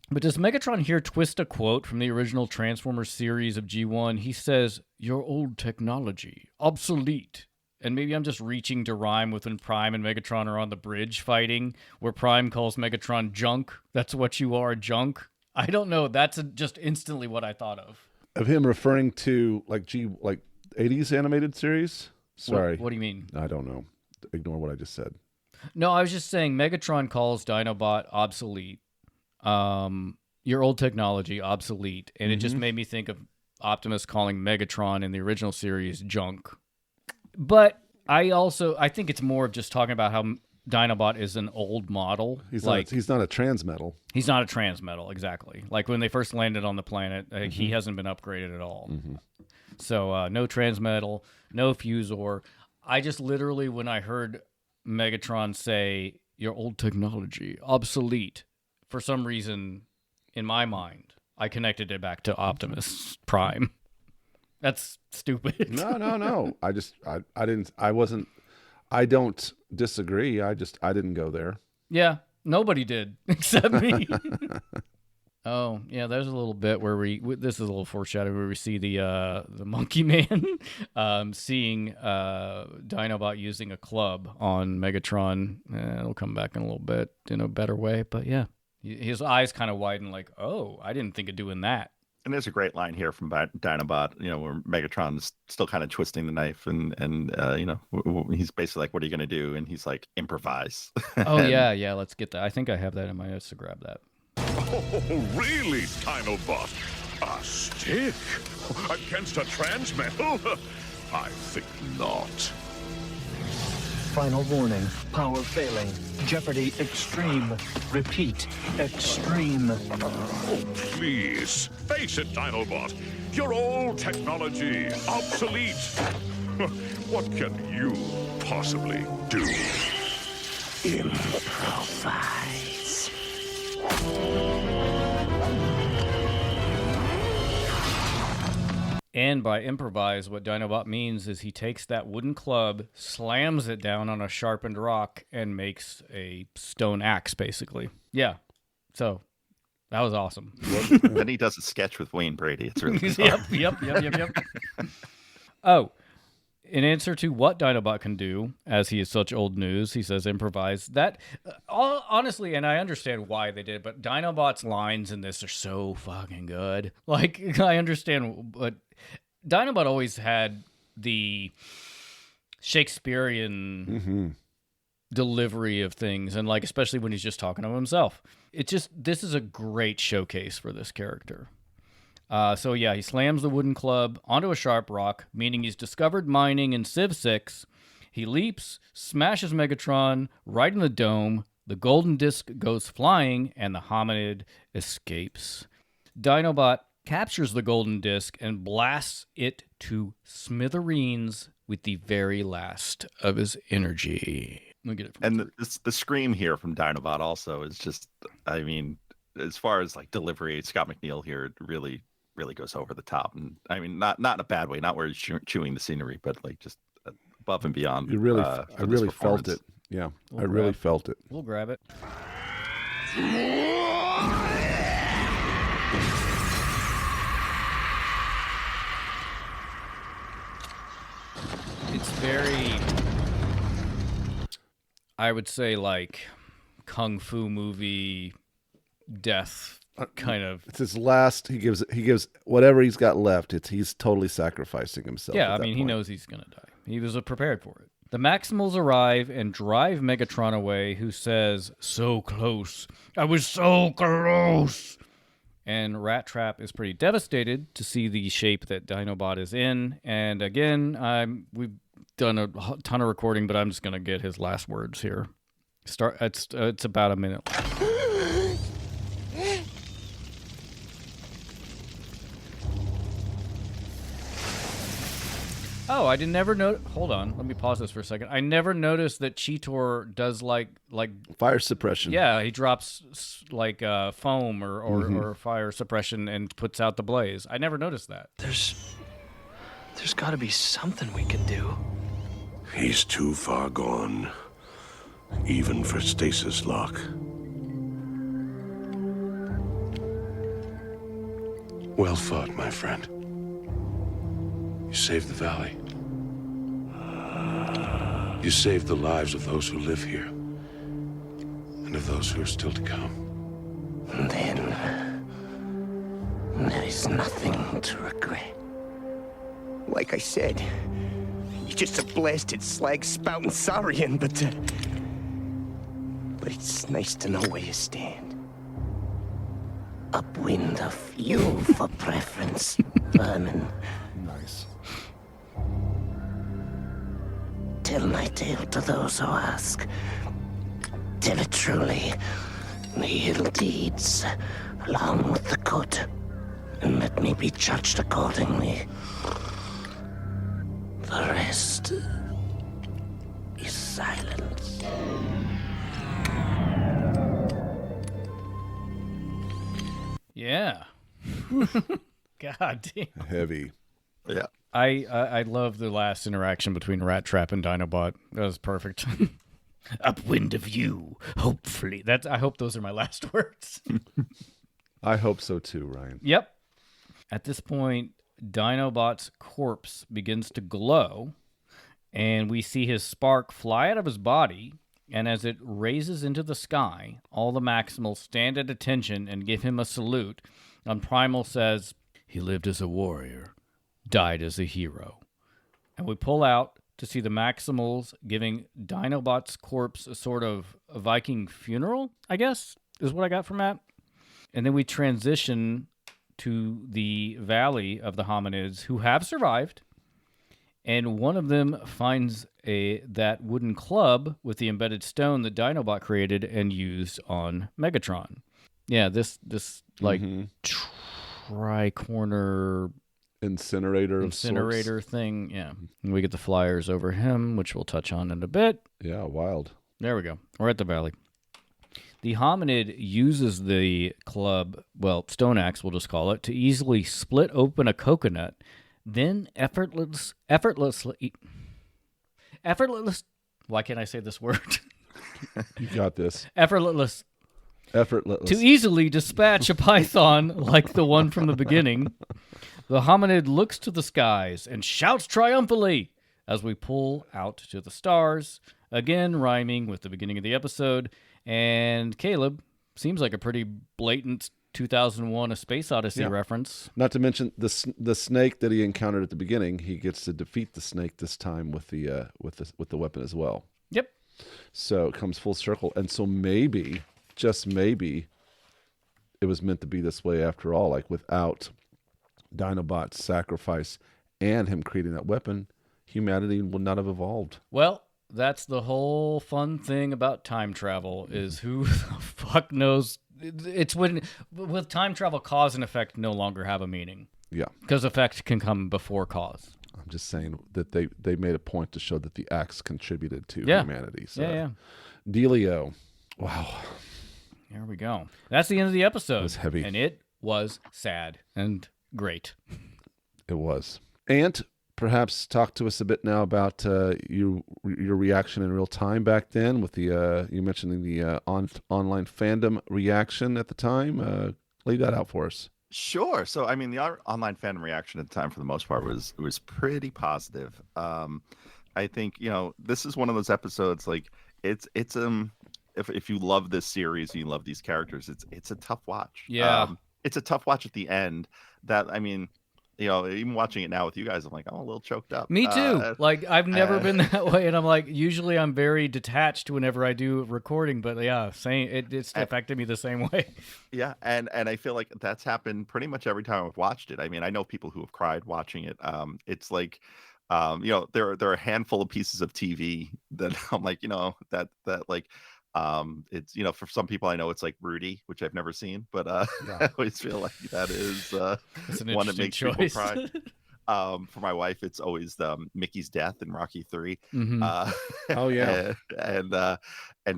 But does Megatron here twist a quote from the original Transformers series of G1? He says, "Your old technology, obsolete." And maybe I'm just reaching to rhyme with when Prime and Megatron are on the bridge fighting, where Prime calls Megatron junk. That's what you are, junk. I don't know. That's just instantly what I thought of. Of him referring to like 80s animated series? Sorry. What do you mean? I don't know. Ignore what I just said. No, I was just saying Megatron calls Dinobot obsolete. Your old technology obsolete, and it just made me think of Optimus calling Megatron in the original series junk. But I think it's more of just talking about how Dinobot is an old model. He's not a transmetal. He's not a transmetal, exactly. Like when they first landed on the planet, he hasn't been upgraded at all. So no transmetal, no fusor. I just literally, when I heard Megatron say, "Your old technology obsolete," for some reason, in my mind, I connected it back to Optimus Prime. That's stupid. No. I don't disagree. I didn't go there. Yeah, nobody did except me. Oh, yeah, there's a little bit where this is a little foreshadowing where we see the monkey man seeing Dinobot using a club on Megatron. It'll come back in a little bit in a better way, but yeah. His eyes kind of widen like, oh, I didn't think of doing that. And there's a great line here from Dinobot, where Megatron's still kind of twisting the knife and he's basically like, "What are you going to do?" And he's like, "Improvise." Oh, yeah, let's get that. I think I have that in my notes to grab that. Oh, really, Dinobot? A stick? Against a transmetal? I think not. Final warning. Power failing. Jeopardy extreme. Repeat. Extreme. Oh, please. Face it, Dinobot. Your old technology. Obsolete. What can you possibly do? Improvise. And by improvise, what Dinobot means is he takes that wooden club, slams it down on a sharpened rock, and makes a stone axe, basically. Yeah. So that was awesome. Then he does a sketch with Wayne Brady. It's really Yep. Oh, in answer to what Dinobot can do, as he is such old news, he says improvise. That, honestly, and I understand why they did, but Dinobot's lines in this are so fucking good. Like, I understand, but Dinobot always had the Shakespearean delivery of things, and like especially when he's just talking to himself. This is a great showcase for this character. So yeah, he slams the wooden club onto a sharp rock, meaning he's discovered mining in Civ 6. He leaps, smashes Megatron right in the dome. The golden disc goes flying, and the hominid escapes. Dinobot captures the golden disc and blasts it to smithereens with the very last of his energy. Let me get it. And the scream here from Dinobot also is just, I mean, as far as like delivery, Scott McNeil here really goes over the top, and I mean not in a bad way, not where he's chewing the scenery, but like just above and beyond. I really felt it. Yeah, I really felt it. We'll grab it. It's very, I would say, like kung fu movie death kind of. It's his last. He gives whatever he's got left. He's totally sacrificing himself. Yeah, I mean, he knows he's gonna die. He was prepared for it. The Maximals arrive and drive Megatron away, who says, "So close. I was so close." And Rat Trap is pretty devastated to see the shape that Dinobot is in. And again, we've done a ton of recording, but I'm just gonna get his last words here. It's about a minute. Oh, I didn't never know. Hold on, let me pause this for a second. I never noticed that Cheetor does like fire suppression. Yeah, he drops like foam or fire suppression and puts out the blaze. I never noticed that. There's got to be something we can do. He's too far gone, even for stasis lock. Well fought, my friend. You saved the valley. You saved the lives of those who live here, and of those who are still to come. And then there is nothing to regret. Like I said, you're just a blasted slag spouting saurian, but it's nice to know where you stand. Upwind of you for preference, vermin. Nice. Tell my tale to those who ask. Tell it truly. The ill deeds, along with the good, and let me be judged accordingly. The rest is silence. Yeah. God damn. Heavy. Yeah. I love the last interaction between Rat Trap and Dinobot. That was perfect. Upwind of you, hopefully. I hope those are my last words. I hope so too, Ryan. Yep. At this point, Dinobot's corpse begins to glow, and we see his spark fly out of his body, and as it raises into the sky, all the Maximals stand at attention and give him a salute, and Primal says, "He lived as a warrior, died as a hero." And we pull out to see the Maximals giving Dinobot's corpse a sort of a Viking funeral, I guess, is what I got from that. And then we transition to the valley of the hominids who have survived, and one of them finds that wooden club with the embedded stone that Dinobot created and used on Megatron. Yeah, this like tri-corner incinerator thing. Yeah, and we get the flyers over him, which we'll touch on in a bit. Yeah, wild. There we go. We're at the valley. The hominid uses the club, well, stone axe, we'll just call it, to easily split open a coconut, then effortlessly. Why can't I say this word? You got this. Effortless. Effortless. To easily dispatch a python like the one from the beginning, the hominid looks to the skies and shouts triumphantly as we pull out to the stars, again rhyming with the beginning of the episode. And Caleb, seems like a pretty blatant 2001 A Space Odyssey reference. Not to mention the snake that he encountered at the beginning. He gets to defeat the snake this time with the weapon as well. Yep. So it comes full circle. And so maybe, just maybe, it was meant to be this way after all. Like without Dinobot's sacrifice and him creating that weapon, humanity would not have evolved. Well, that's the whole fun thing about time travel is who the fuck knows. It's when with time travel, cause and effect no longer have a meaning. Yeah. Because effect can come before cause. I'm just saying that they made a point to show that the axe contributed to humanity. So. Yeah. Dealio. Wow. There we go. That's the end of the episode. It was heavy. And it was sad and great. It was. And perhaps talk to us a bit now about your reaction in real time back then with the you mentioning the online fandom reaction at the time. Lay that out for us. Sure. So, I mean, the online fandom reaction at the time, for the most part, was pretty positive. I think this is one of those episodes. Like, it's if you love this series, you love these characters. It's a tough watch. Yeah. It's a tough watch at the end. That I mean. Even watching it now with you guys, I'm like, I'm a little choked up. Me too. I've never been that way, and I'm like, usually I'm very detached whenever I do recording, but yeah, it's affected me the same way. Yeah, and I feel like that's happened pretty much every time I've watched it. I mean, I know people who have cried watching it. It's like, there are a handful of pieces of TV that I'm like, that like. It's for some people I know it's like Rudy, which I've never seen, but I always feel like that is one that makes people cry. For my wife, it's always Mickey's death in Rocky 3. Mm-hmm. Oh yeah, and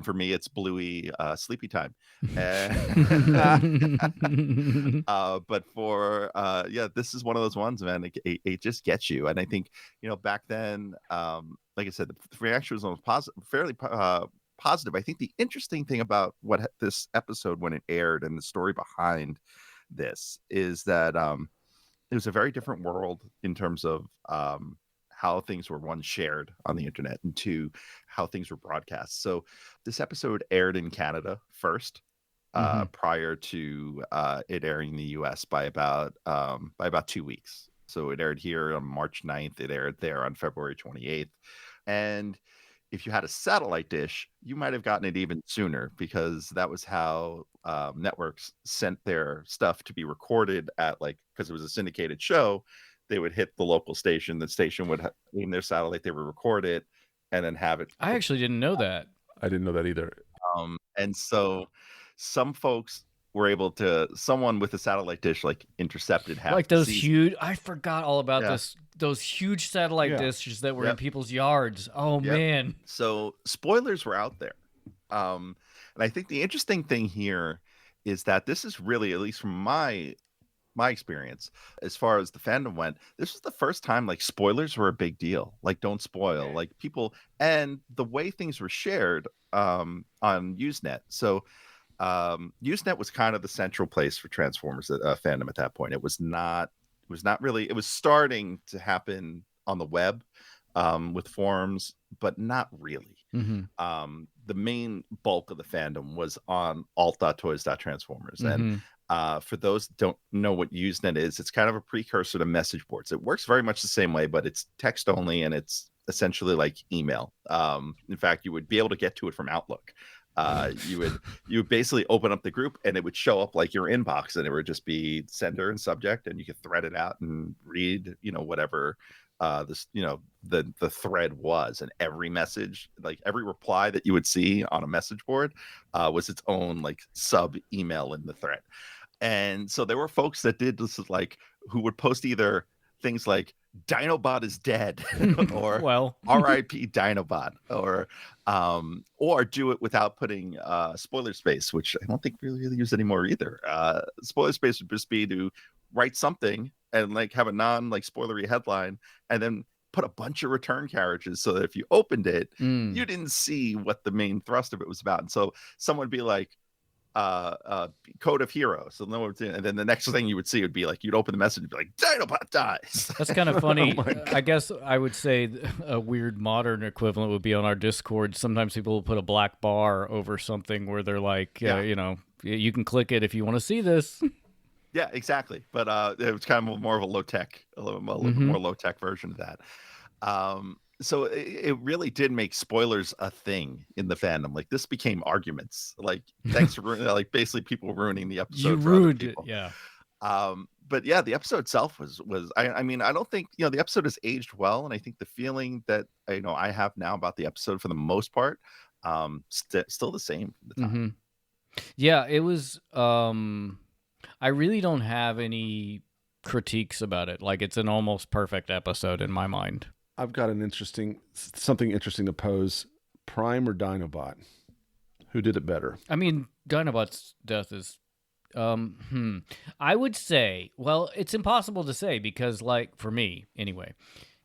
for me, it's Bluey Sleepy Time. But for this is one of those ones, man. It just gets you, and I think back then, like I said, the reaction was almost fairly positive. I think the interesting thing about what this episode, when it aired, and the story behind this is that it was a very different world in terms of how things were, one, shared on the internet, and two, how things were broadcast. So this episode aired in Canada first, prior to it airing in the US by about 2 weeks. So it aired here on March 9th. It aired there on February 28th. And if you had a satellite dish, you might have gotten it even sooner, because that was how networks sent their stuff to be recorded at, because it was a syndicated show. They would hit the local station. The station would in their satellite, they would record it and then have it. I actually didn't know that. I didn't know that either. And so some folks were able to, someone with a satellite dish intercepted half those the season. huge. I forgot all about this. Those huge satellite dishes that were in people's yards. Oh man! So spoilers were out there, and I think the interesting thing here is that this is really, at least from my experience, as far as the fandom went, this was the first time spoilers were a big deal. Don't spoil, people, and the way things were shared on Usenet. So Usenet was kind of the central place for Transformers fandom at that point. It was not really. It was starting to happen on the web with forums, but not really. Mm-hmm. The main bulk of the fandom was on alt.toys.transformers. And for those who don't know what Usenet is, it's kind of a precursor to message boards. It works very much the same way, but it's text only, and it's essentially like email. In fact, you would be able to get to it from Outlook. You would basically open up the group and it would show up like your inbox, and it would just be sender and subject, and you could thread it out and read, whatever the thread was, and every message, like every reply that you would see on a message board was its own like sub email in the thread. And so there were folks that did this, like, who would post either things like Dinobot is dead or Well, RIP Dinobot, or do it without putting spoiler space, which I don't think we really use anymore either. Spoiler space would just be to write something and like have a non like spoilery headline, and then put a bunch of return carriages so that if you opened it, you didn't see what the main thrust of it was about. And so someone would be like, Code of Heroes. So no, and then the next thing you would see would be like, you'd open the message and be like, Dinobot dies. That's kind of funny. I guess I would say a weird modern equivalent would be on our Discord. Sometimes people will put a black bar over something where they're like, you can click it if you want to see this. Yeah, exactly. But it was kind of more of a low tech, a little more low tech version of that. So it really did make spoilers a thing in the fandom. Like, this became arguments. Like, thanks for like basically people ruining the episode. You ruined it, yeah. But yeah, the episode itself was. I mean, I don't think the episode has aged well, and I think the feeling that I have now about the episode for the most part, still the same from the time. Yeah, it was. I really don't have any critiques about it. Like, it's an almost perfect episode in my mind. I've got something interesting to pose. Prime or Dinobot? Who did it better? I mean, Dinobot's death is, I would say, well, it's impossible to say because, like, for me anyway,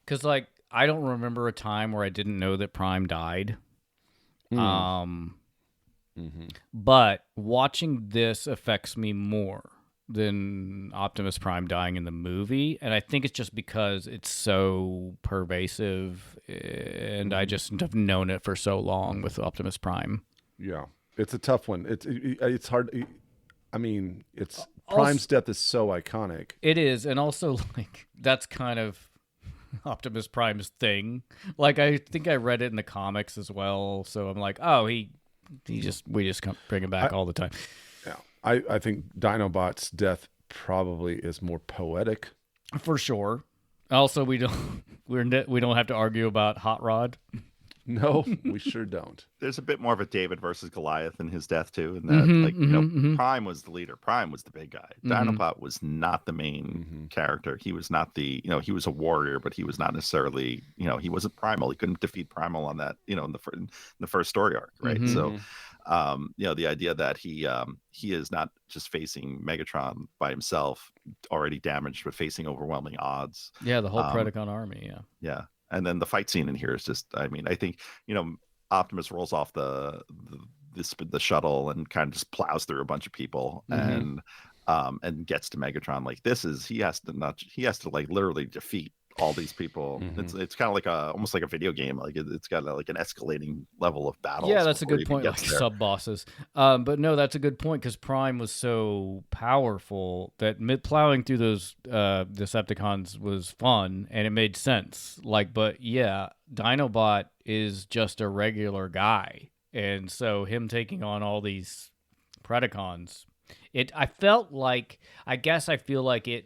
because like I don't remember a time where I didn't know that Prime died. But watching this affects me more than Optimus Prime dying in the movie, and I think it's just because it's so pervasive, and I just have known it for so long with Optimus Prime. Yeah, it's a tough one. It's hard. I mean, Prime's death is so iconic. It is, and also like that's kind of Optimus Prime's thing. Like, I think I read it in the comics as well, so I'm like, oh, we just bring him back all the time. Yeah, I think Dinobot's death probably is more poetic, for sure. Also, we don't have to argue about Hot Rod. No, we sure don't. There's a bit more of a David versus Goliath in his death too, and that Prime was the leader. Prime was the big guy. Dinobot was not the main character. He was not the he was a warrior, but he was not necessarily he wasn't Primal. He couldn't defeat Primal on that in the first story arc, right? So the idea that he is not just facing Megatron by himself, already damaged, but facing overwhelming odds. Yeah, the whole Predacon army. Yeah. And then the fight scene in here is just, I mean, I think, Optimus rolls off the shuttle and kind of just plows through a bunch of people and gets to Megatron. Like, he has to like literally defeat all these people. It's kind of like almost like a video game. Like it's got like an escalating level of battle. Yeah, that's a good point. Like sub bosses. But no, that's a good point because Prime was so powerful that plowing through those Decepticons was fun and it made sense. Like, but yeah, Dinobot is just a regular guy, and so him taking on all these Predacons, I feel like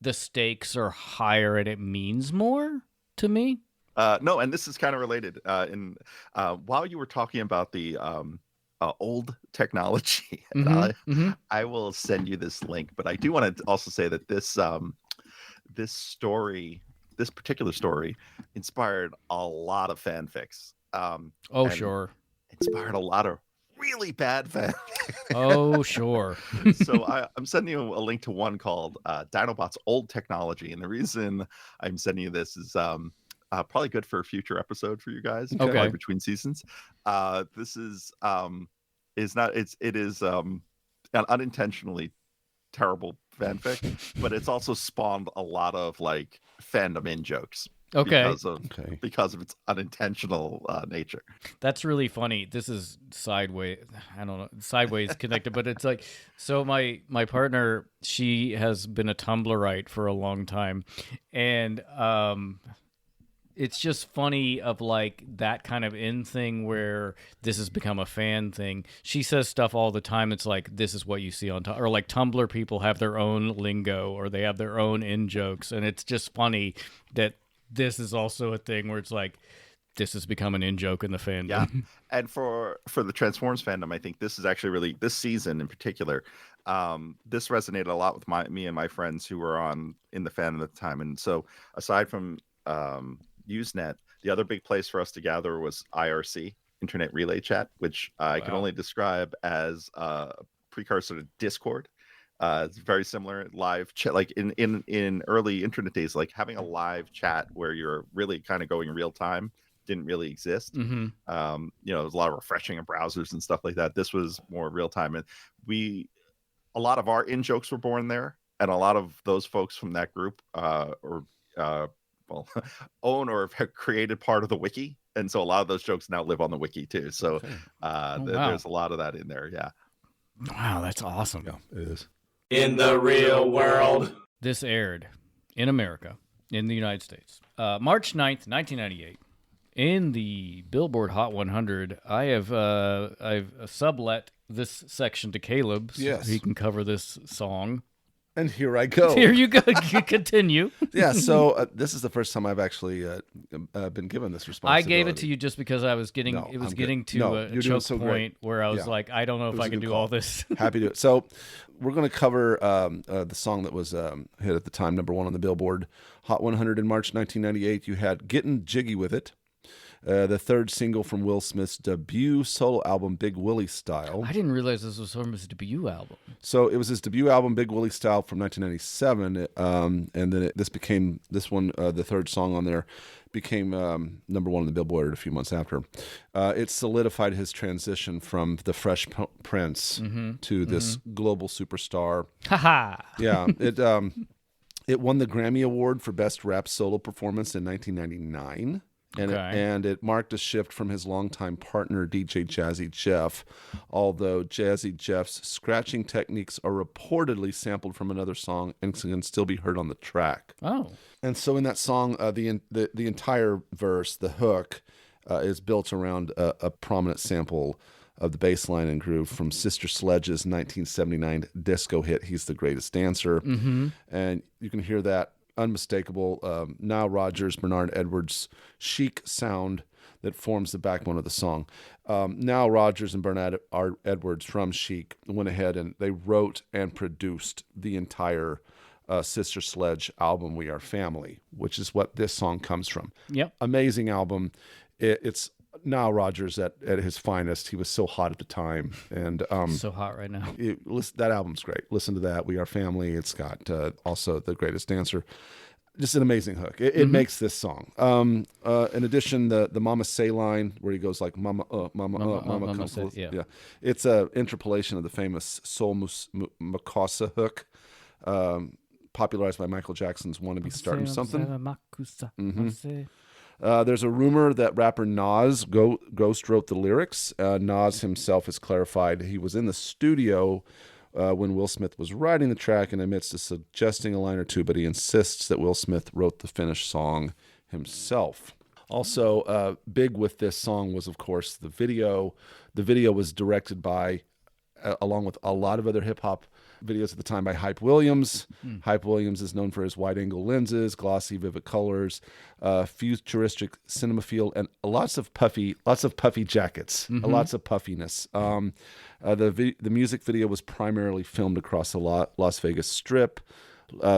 the stakes are higher and it means more to me. No, and this is kind of related. While you were talking about the old technology, I will send you this link. But I do want to also say that this particular story inspired a lot of fanfics. Sure. Inspired a lot of really bad fanfic. Oh, sure. So I'm sending you a link to one called Dinobot's Old Technology. And the reason I'm sending you this is probably good for a future episode for you guys. Okay. Between seasons. This is an unintentionally terrible fanfic, but it's also spawned a lot of like fandom in jokes. Okay. Because of its unintentional nature. That's really funny. This is sideways connected, but it's like, so my partner, she has been a Tumblrite for a long time, and it's just funny of like that kind of in thing where this has become a fan thing. She says stuff all the time. It's like, this is what you see on or like Tumblr people have their own lingo or they have their own in jokes. And it's just funny that this is also a thing where it's like, this has become an in joke in the fandom. Yeah. And for the Transformers fandom, I think this is actually really, this season in particular, this resonated a lot with me and my friends who were in the fandom at the time. And so aside from Usenet, the other big place for us to gather was IRC, Internet Relay Chat, which I can only describe as a precursor to Discord. It's very similar live chat, like in early internet days, like having a live chat where you're really kind of going real time didn't really exist. Mm-hmm. There's a lot of refreshing in browsers and stuff like that. This was more real time, and a lot of our in jokes were born there, and a lot of those folks from that group own or have created part of the wiki, and so a lot of those jokes now live on the wiki too. So there's a lot of that in there. Yeah. Wow, that's awesome. Yeah, it is. In the real world. This aired in America, in the United States, March 9th, 1998. In the Billboard Hot 100, I've sublet this section to Caleb so he can cover this song. And here I go. Here you go. Continue. Yeah, so this is the first time I've actually been given this responsibility. I gave it to you just because I was getting getting to a choke point where I was like, I don't know if I can do all this. Happy to do it. So we're going to cover the song that was hit at the time, #1 on the Billboard Hot 100 in March 1998. You had Gettin Jiggy With It, the third single from Will Smith's debut solo album, Big Willie Style. I didn't realize this was from his debut album. So it was his debut album, Big Willie Style, from 1997, and then this one, the third song on there, became #1 on the Billboard a few months after. It solidified his transition from the Fresh Prince to this global superstar. Haha. Yeah, it won the Grammy Award for Best Rap Solo Performance in 1999. And it marked a shift from his longtime partner, DJ Jazzy Jeff, although Jazzy Jeff's scratching techniques are reportedly sampled from another song and can still be heard on the track. Oh. And so in that song, the entire verse, the hook, is built around a prominent sample of the bass line and groove from Sister Sledge's 1979 disco hit, He's the Greatest Dancer. Mm-hmm. And you can hear that unmistakable Nile Rodgers, Bernard Edwards chic sound that forms the backbone of the song. Nile Rodgers and Bernard Edwards from Chic went ahead and they wrote and produced the entire Sister Sledge album, We Are Family, which is what this song comes from. Yep. Amazing album. It's Nile Rodgers at his finest. He was so hot at the time, and so hot right now. That album's great. Listen to that. We Are Family. It's got also The Greatest Dancer. Just an amazing hook. It makes this song. In addition, the Mama Say line where he goes like Mama Mama come close. Yeah. It's a interpolation of the famous Soul Makossa hook, popularized by Michael Jackson's "Wanna Be Starting Something." There's a rumor that rapper Nas ghost wrote the lyrics. Nas himself has clarified he was in the studio when Will Smith was writing the track and admits to suggesting a line or two, but he insists that Will Smith wrote the finished song himself. Also, big with this song was, of course, the video. The video was directed by, along with a lot of other hip-hop videos at the time, by Hype Williams. Hype Williams is known for his wide-angle lenses, glossy, vivid colors, futuristic cinema feel, and lots of puffy jackets, lots of puffiness. The music video was primarily filmed across the Las Vegas Strip.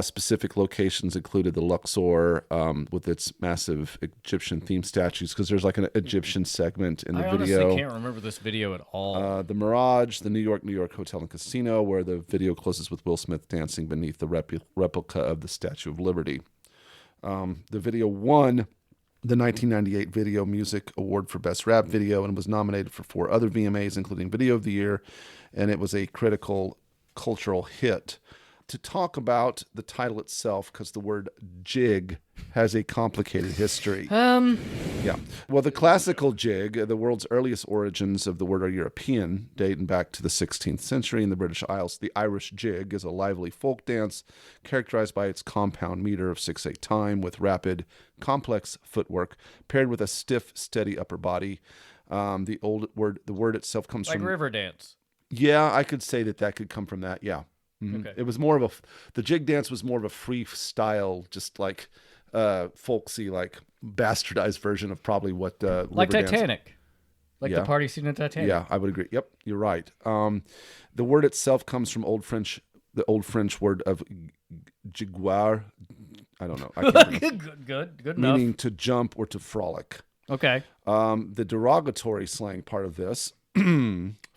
Specific locations included the Luxor with its massive Egyptian theme statues, because there's like an Egyptian segment in the video. I honestly can't remember this video at all. The Mirage, the New York Hotel and Casino, where the video closes with Will Smith dancing beneath the replica of the Statue of Liberty. The video won the 1998 Video Music Award for Best Rap Video and was nominated for 4 other VMAs, including Video of the Year, and it was a critical cultural hit. to talk about the title itself, because the word jig has a complicated history. Yeah. Well, the classical jig, the world's earliest origins of the word are European, dating back to the 16th century in the British Isles. The Irish jig is a lively folk dance characterized by its compound meter of 6/8 time with rapid, complex footwork paired with a stiff, steady upper body. The word itself comes like from river dance. Yeah, I could say that could come from that. Yeah. Okay. It was more of the jig dance was more of a freestyle, just like folksy, like bastardized version of probably what Like river dance. Titanic. Like Yeah. the party scene in Titanic. Yeah, I would agree. Yep, you're right. The word itself comes from the Old French word of jiguar. I don't know. I can't good enough. meaning to jump or to frolic. Okay. The derogatory slang part of this,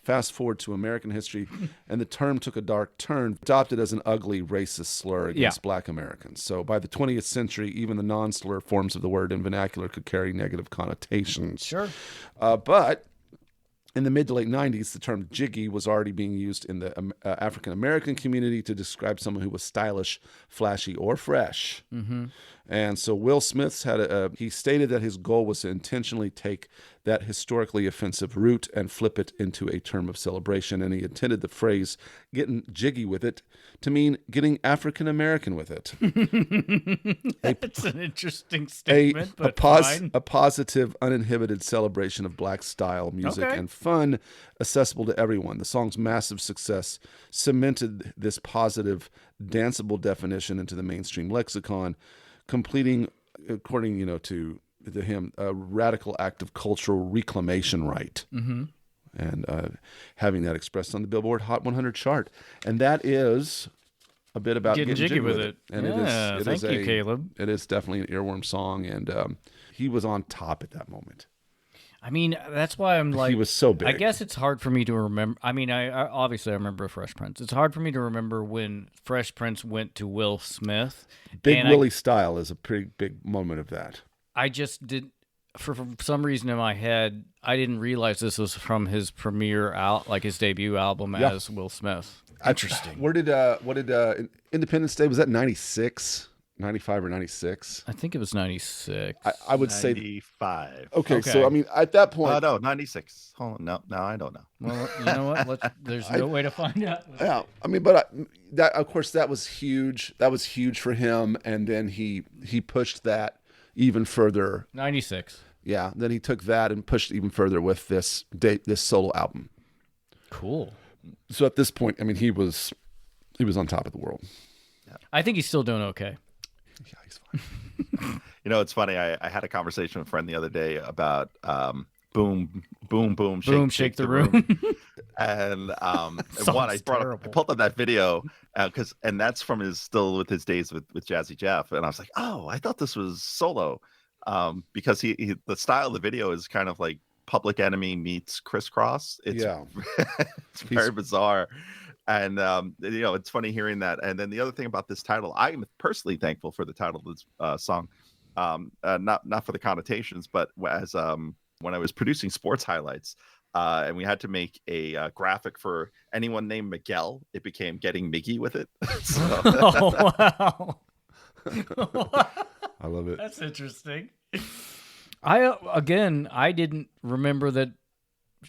fast forward to American history, and the term took a dark turn, adopted as an ugly racist slur against Black Americans. So by the 20th century, even the non-slur forms of the word in vernacular could carry negative connotations. Sure. But in the mid to late 90s, the term jiggy was already being used in the African-American community to describe someone who was stylish, flashy, or fresh. Mm-hmm. And so Will Smith he stated that his goal was to intentionally take that historically offensive root and flip it into a term of celebration. And he intended the phrase "getting jiggy with it" to mean getting African-American with it. That's an interesting statement, but fine. A positive, uninhibited celebration of Black style music and fun, accessible to everyone. The song's massive success cemented this positive, danceable definition into the mainstream lexicon, completing, according to him, a radical act of cultural reclamation right. Mm-hmm. And having that expressed on the Billboard Hot 100 chart. And that is a bit about getting jiggy with it. And thank you, Caleb. It is definitely an earworm song, and he was on top at that moment. I mean, that's why I'm like... He was so big. I guess it's hard for me to remember. I mean, I obviously remember Fresh Prince. It's hard for me to remember when Fresh Prince went to Will Smith. Big Willie style is a pretty big moment of that. I just did... For some reason in my head, I didn't realize this was from his premiere his debut album as Will Smith. Interesting. What did Independence Day, was that 96? 95 or 96? I think it was 96. I would 95. say 95. Okay, so I mean at that point no, 96. Hold on, no, I don't know. Well, you know what? There's no way to find out. Yeah, I mean, but that, of course, that was huge. That was huge for him, and then he pushed that even further. 96. Yeah, then he took that and pushed even further with this solo album. Cool. So at this point, I mean, he was on top of the world. Yeah. I think he's still doing okay. Yeah, he's fine. It's funny. I had a conversation with a friend the other day about boom, boom, boom, shake the room. And I pulled up that video and that's from his days with Jazzy Jeff, and I was like, oh, I thought this was solo, because he the style of the video is kind of like Public Enemy meets Crisscross. It's very bizarre. And it's funny hearing that. And then the other thing about this title, I'm personally thankful for the title of this song, not for the connotations, but as when I was producing sports highlights, and we had to make a graphic for anyone named Miguel, it became Getting Jiggy With It. Oh, wow. I love it. That's interesting. I didn't remember that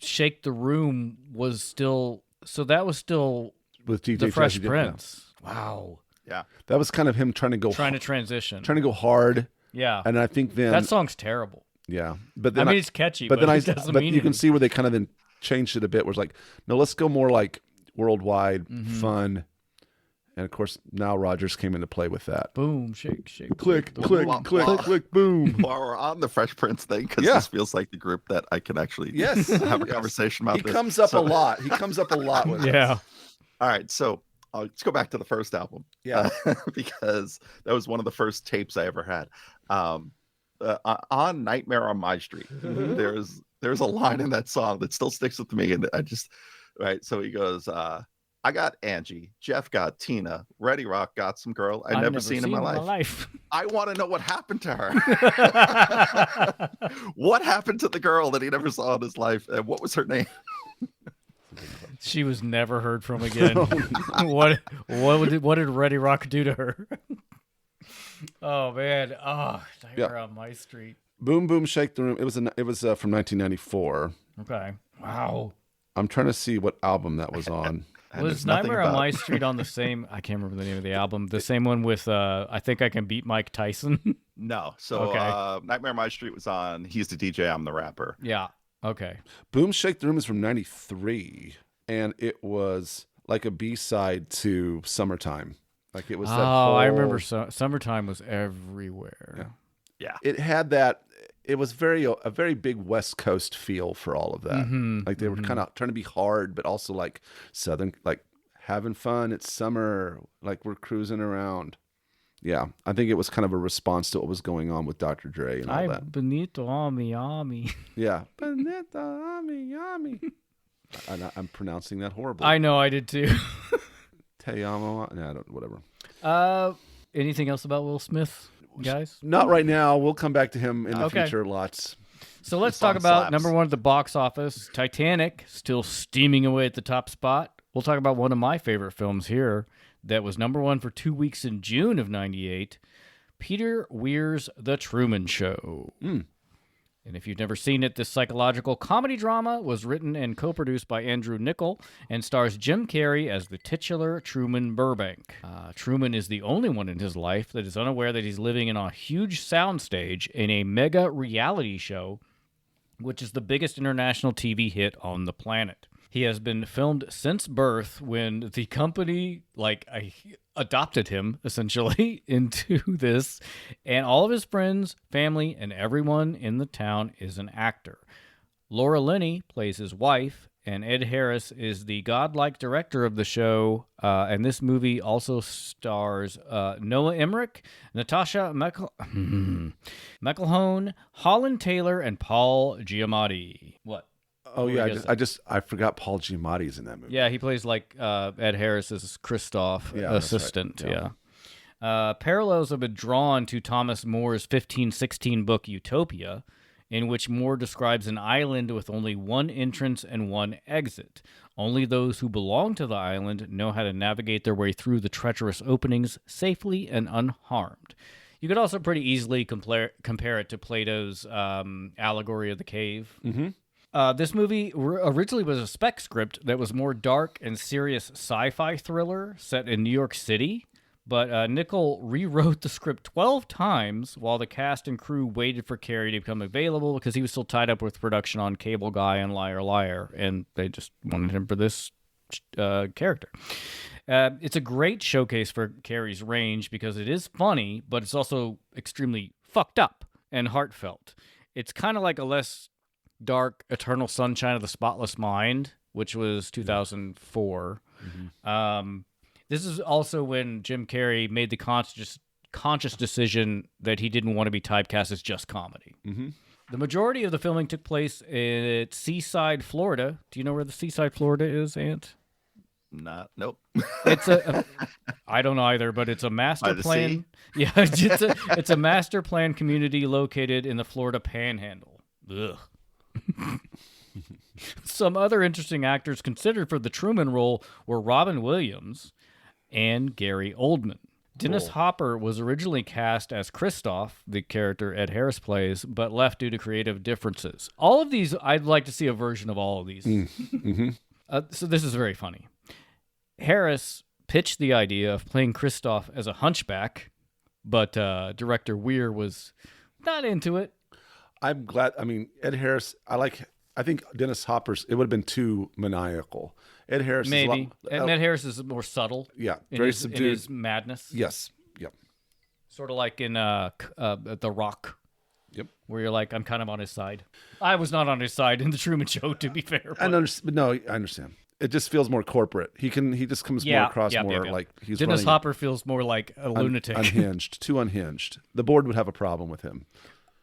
Shake the Room was still... So that was still with DJ the Fresh Prince. Yeah. Wow. Yeah. That was kind of him trying to transition. Trying to go hard. Yeah. And I think then... That song's terrible. Yeah. But then it's catchy, but you can see where they kind of then changed it a bit, where it's like, no, let's go more like worldwide, fun. And of course, now Rogers came into play with that. Boom, shake, shake. Click, click, click, boom. While we're on the Fresh Prince thing, because this feels like the group that I can actually have a conversation about. He comes up a lot. He comes up a lot with Yeah. us. All right, so let's go back to the first album. Yeah. Because that was one of the first tapes I ever had. On Nightmare on My Street, there's a line in that song that still sticks with me, and so he goes, I got Angie, Jeff got Tina, Ready Rock got some girl I've never seen in my life. I want to know what happened to her. What happened to the girl that he never saw in his life, and what was her name? She was never heard from again. What did Ready Rock do to her? Oh man! Oh, Nightmare on My Street. Boom Boom Shake the Room. It was from 1994. Okay. Wow. I'm trying to see what album that was on. Was Nightmare on My Street on the same? I can't remember the name of the album. The same one with I Think I Can Beat Mike Tyson. No. So Nightmare on My Street was on He's the DJ, I'm the Rapper. Yeah. Okay. Boom Shake the Room is from 93, and it was like a B-side to Summertime. Like it was that whole... I remember Summertime was everywhere. Yeah. It had that... It was a very big West Coast feel for all of that. Mm-hmm. Like they were kind of trying to be hard, but also like Southern, like having fun. It's summer. Like we're cruising around. Yeah. I think it was kind of a response to what was going on with Dr. Dre and all that. Benito Ami. Yeah. Benito Ami. I'm pronouncing that horribly. I know, I did too. Te amo. No, I don't, whatever. Anything else about Will Smith, guys? Not right now. We'll come back to him in the future lots. So let's talk about number one at the box office, Titanic, still steaming away at the top spot. We'll talk about one of my favorite films here that was number one for 2 weeks in June of 98, Peter Weir's The Truman Show. And if you've never seen it, this psychological comedy drama was written and co-produced by Andrew Niccol and stars Jim Carrey as the titular Truman Burbank. Truman is the only one in his life that is unaware that he's living in a huge soundstage in a mega reality show, which is the biggest international TV hit on the planet. He has been filmed since birth when the company, adopted him, essentially, into this. And all of his friends, family, and everyone in the town is an actor. Laura Linney plays his wife, and Ed Harris is the godlike director of the show. And this movie also stars Noah Emmerich, Natasha McElhone, Holland Taylor, and Paul Giamatti. What? Oh yeah, I forgot Paul Giamatti's in that movie. Yeah, he plays Ed Harris's Christoph assistant. Right. Yeah. Parallels have been drawn to Thomas More's 1516 book Utopia, in which Moore describes an island with only one entrance and one exit. Only those who belong to the island know how to navigate their way through the treacherous openings safely and unharmed. You could also pretty easily compare it to Plato's allegory of the cave. Mm-hmm. This movie originally was a spec script that was more dark and serious sci-fi thriller set in New York City, but Niccol rewrote the script 12 times while the cast and crew waited for Carrey to become available because he was still tied up with production on Cable Guy and Liar Liar, and they just wanted him for this character. It's a great showcase for Carrey's range because it is funny, but it's also extremely fucked up and heartfelt. It's kind of like a less dark Eternal Sunshine of the Spotless Mind, which was 2004. Mm-hmm. This is also when Jim Carrey made the conscious decision that he didn't want to be typecast as just comedy. Mm-hmm. The majority of the filming took place at Seaside, Florida. Do you know where the Seaside, Florida is, Ant? Nope. It's I don't either, but it's a master plan. Sea? Yeah, it's a master plan community located in the Florida Panhandle. Ugh. Some other interesting actors considered for the Truman role were Robin Williams and Gary Oldman. Dennis Hopper was originally cast as Christoph, the character Ed Harris plays, but left due to creative differences. All of these, I'd like to see a version of all of these. Mm-hmm. So this is very funny. Harris pitched the idea of playing Christoph as a hunchback, but director Weir was not into it. I'm glad. I mean, Ed Harris, I think Dennis Hopper's, it would have been too maniacal. Ed Harris Maybe. Ed Harris is more subtle. Yeah. Very subdued. In his madness. Yes. Yep. Sort of like in The Rock. Yep. Where you're like, I'm kind of on his side. I was not on his side in The Truman Show, to be fair. I understand. It just feels more corporate. He just comes more across like he's Dennis Hopper feels more like a lunatic. Too unhinged. The board would have a problem with him.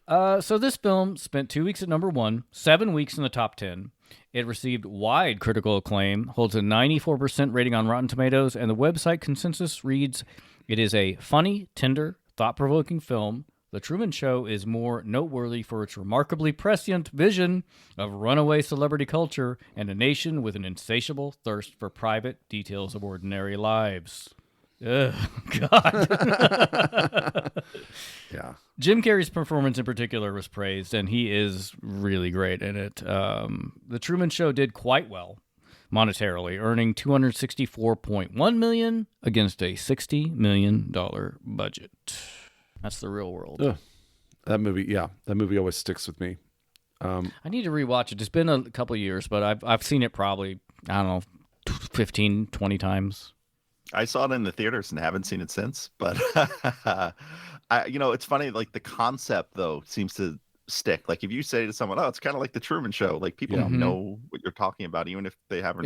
So this film spent 2 weeks at number 1, 7 weeks in the top 10. It received wide critical acclaim, holds a 94% rating on Rotten Tomatoes, and the website consensus reads, "It is a funny, tender, thought-provoking film The Truman Show is more noteworthy for its remarkably prescient vision of runaway celebrity culture and a nation with an insatiable thirst for private details of ordinary lives. Ugh, God. Yeah. Jim Carrey's performance in particular was praised, and he is really great in it. The Truman Show did quite well monetarily, earning $264.1 million against a $60 million budget. That's the real world. Ugh. That movie always sticks with me. I need to rewatch it. It's been a couple of years, but I've seen it probably, I don't know, 15, 20 times. I saw it in the theaters and haven't seen it since. But it's funny. Like the concept though seems to stick. Like if you say to someone, "Oh, it's kind of like the Truman Show," like people don't know what you're talking about, even if they haven't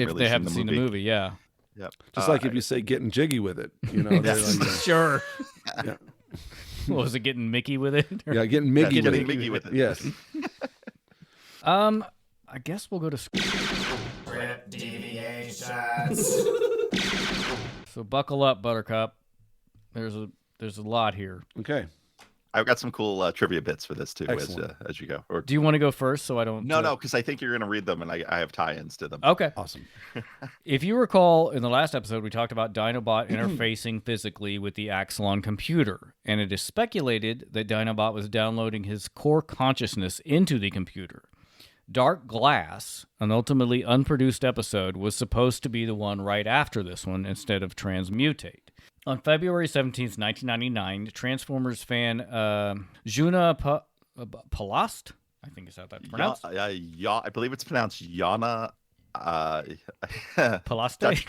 seen the movie. Yeah. Yep. Just like if you say "Gettin Jiggy With It," you know. Sure. Yeah. What was it, getting Mickey with it? Yeah, getting Mickey with it. Yes. I guess we'll go to Script deviations. So buckle up, Buttercup. There's a lot here. Okay. I've got some cool trivia bits for this too as you go. Or do you want to go first so I don't... No, because I think you're going to read them and I have tie-ins to them. Okay. Awesome. If you recall, in the last episode, we talked about Dinobot interfacing physically with the Axelon computer, and it is speculated that Dinobot was downloading his core consciousness into the computer. Dark Glass, an ultimately unproduced episode, was supposed to be the one right after this one instead of Transmutate. On February 17th, 1999, Transformers fan Juna Palast, I think is how that's pronounced. I believe it's pronounced Jana. Palaste? Dutch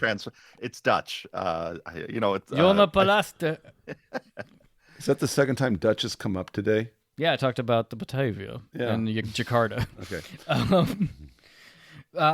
it's Dutch. It's Jona Palaste. Is that the second time Dutch has come up today? Yeah, I talked about the Batavia and Jakarta. Okay.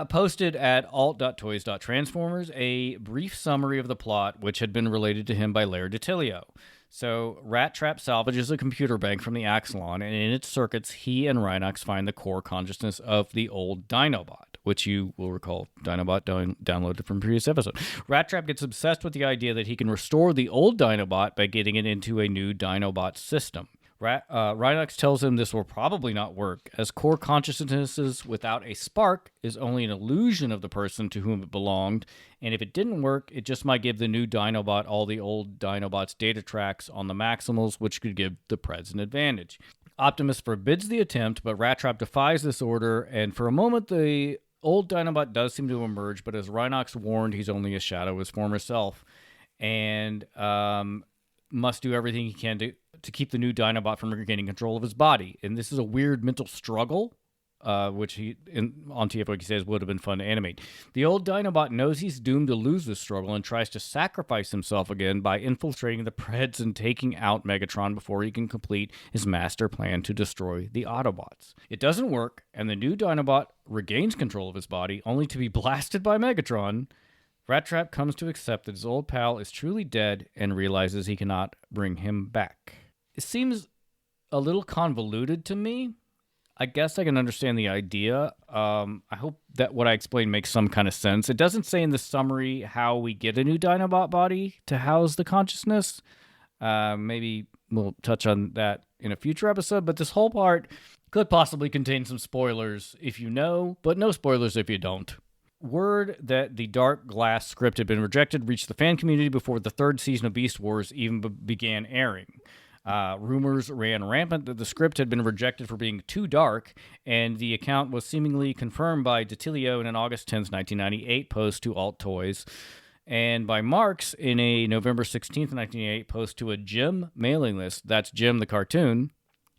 Posted at alt.toys.transformers a brief summary of the plot, which had been related to him by Laird DiTilio. So, Rat Trap salvages a computer bank from the Axelon, and in its circuits, he and Rhinox find the core consciousness of the old Dinobot, which you will recall Dinobot downloaded from previous episode. Rat Trap gets obsessed with the idea that he can restore the old Dinobot by getting it into a new Dinobot system. Rhinox tells him this will probably not work, as core consciousnesses without a spark is only an illusion of the person to whom it belonged, and if it didn't work, it just might give the new Dinobot all the old Dinobot's data tracks on the Maximals, which could give the Preds an advantage. Optimus forbids the attempt, but Rat Trap defies this order, and for a moment the old Dinobot does seem to emerge, but as Rhinox warned, he's only a shadow of his former self, and must do everything he can to keep the new Dinobot from regaining control of his body. And this is a weird mental struggle, which on TFCon he says would have been fun to animate. The old Dinobot knows he's doomed to lose this struggle and tries to sacrifice himself again by infiltrating the Preds and taking out Megatron before he can complete his master plan to destroy the Autobots. It doesn't work, and the new Dinobot regains control of his body, only to be blasted by Megatron. Rat Trap comes to accept that his old pal is truly dead and realizes he cannot bring him back. It seems a little convoluted to me. I guess I can understand the idea. I hope that what I explained makes some kind of sense. It doesn't say in the summary how we get a new Dinobot body to house the consciousness. Maybe we'll touch on that in a future episode, but this whole part could possibly contain some spoilers if you know, but no spoilers if you don't. Word that the Dark Glass script had been rejected reached the fan community before the third season of Beast Wars even began airing. Rumors ran rampant that the script had been rejected for being too dark, and the account was seemingly confirmed by DiTilio in an August 10th, 1998 post to Alt Toys, and by Marks in a November 16th, 1998 post to a Jim mailing list. That's Jim the cartoon.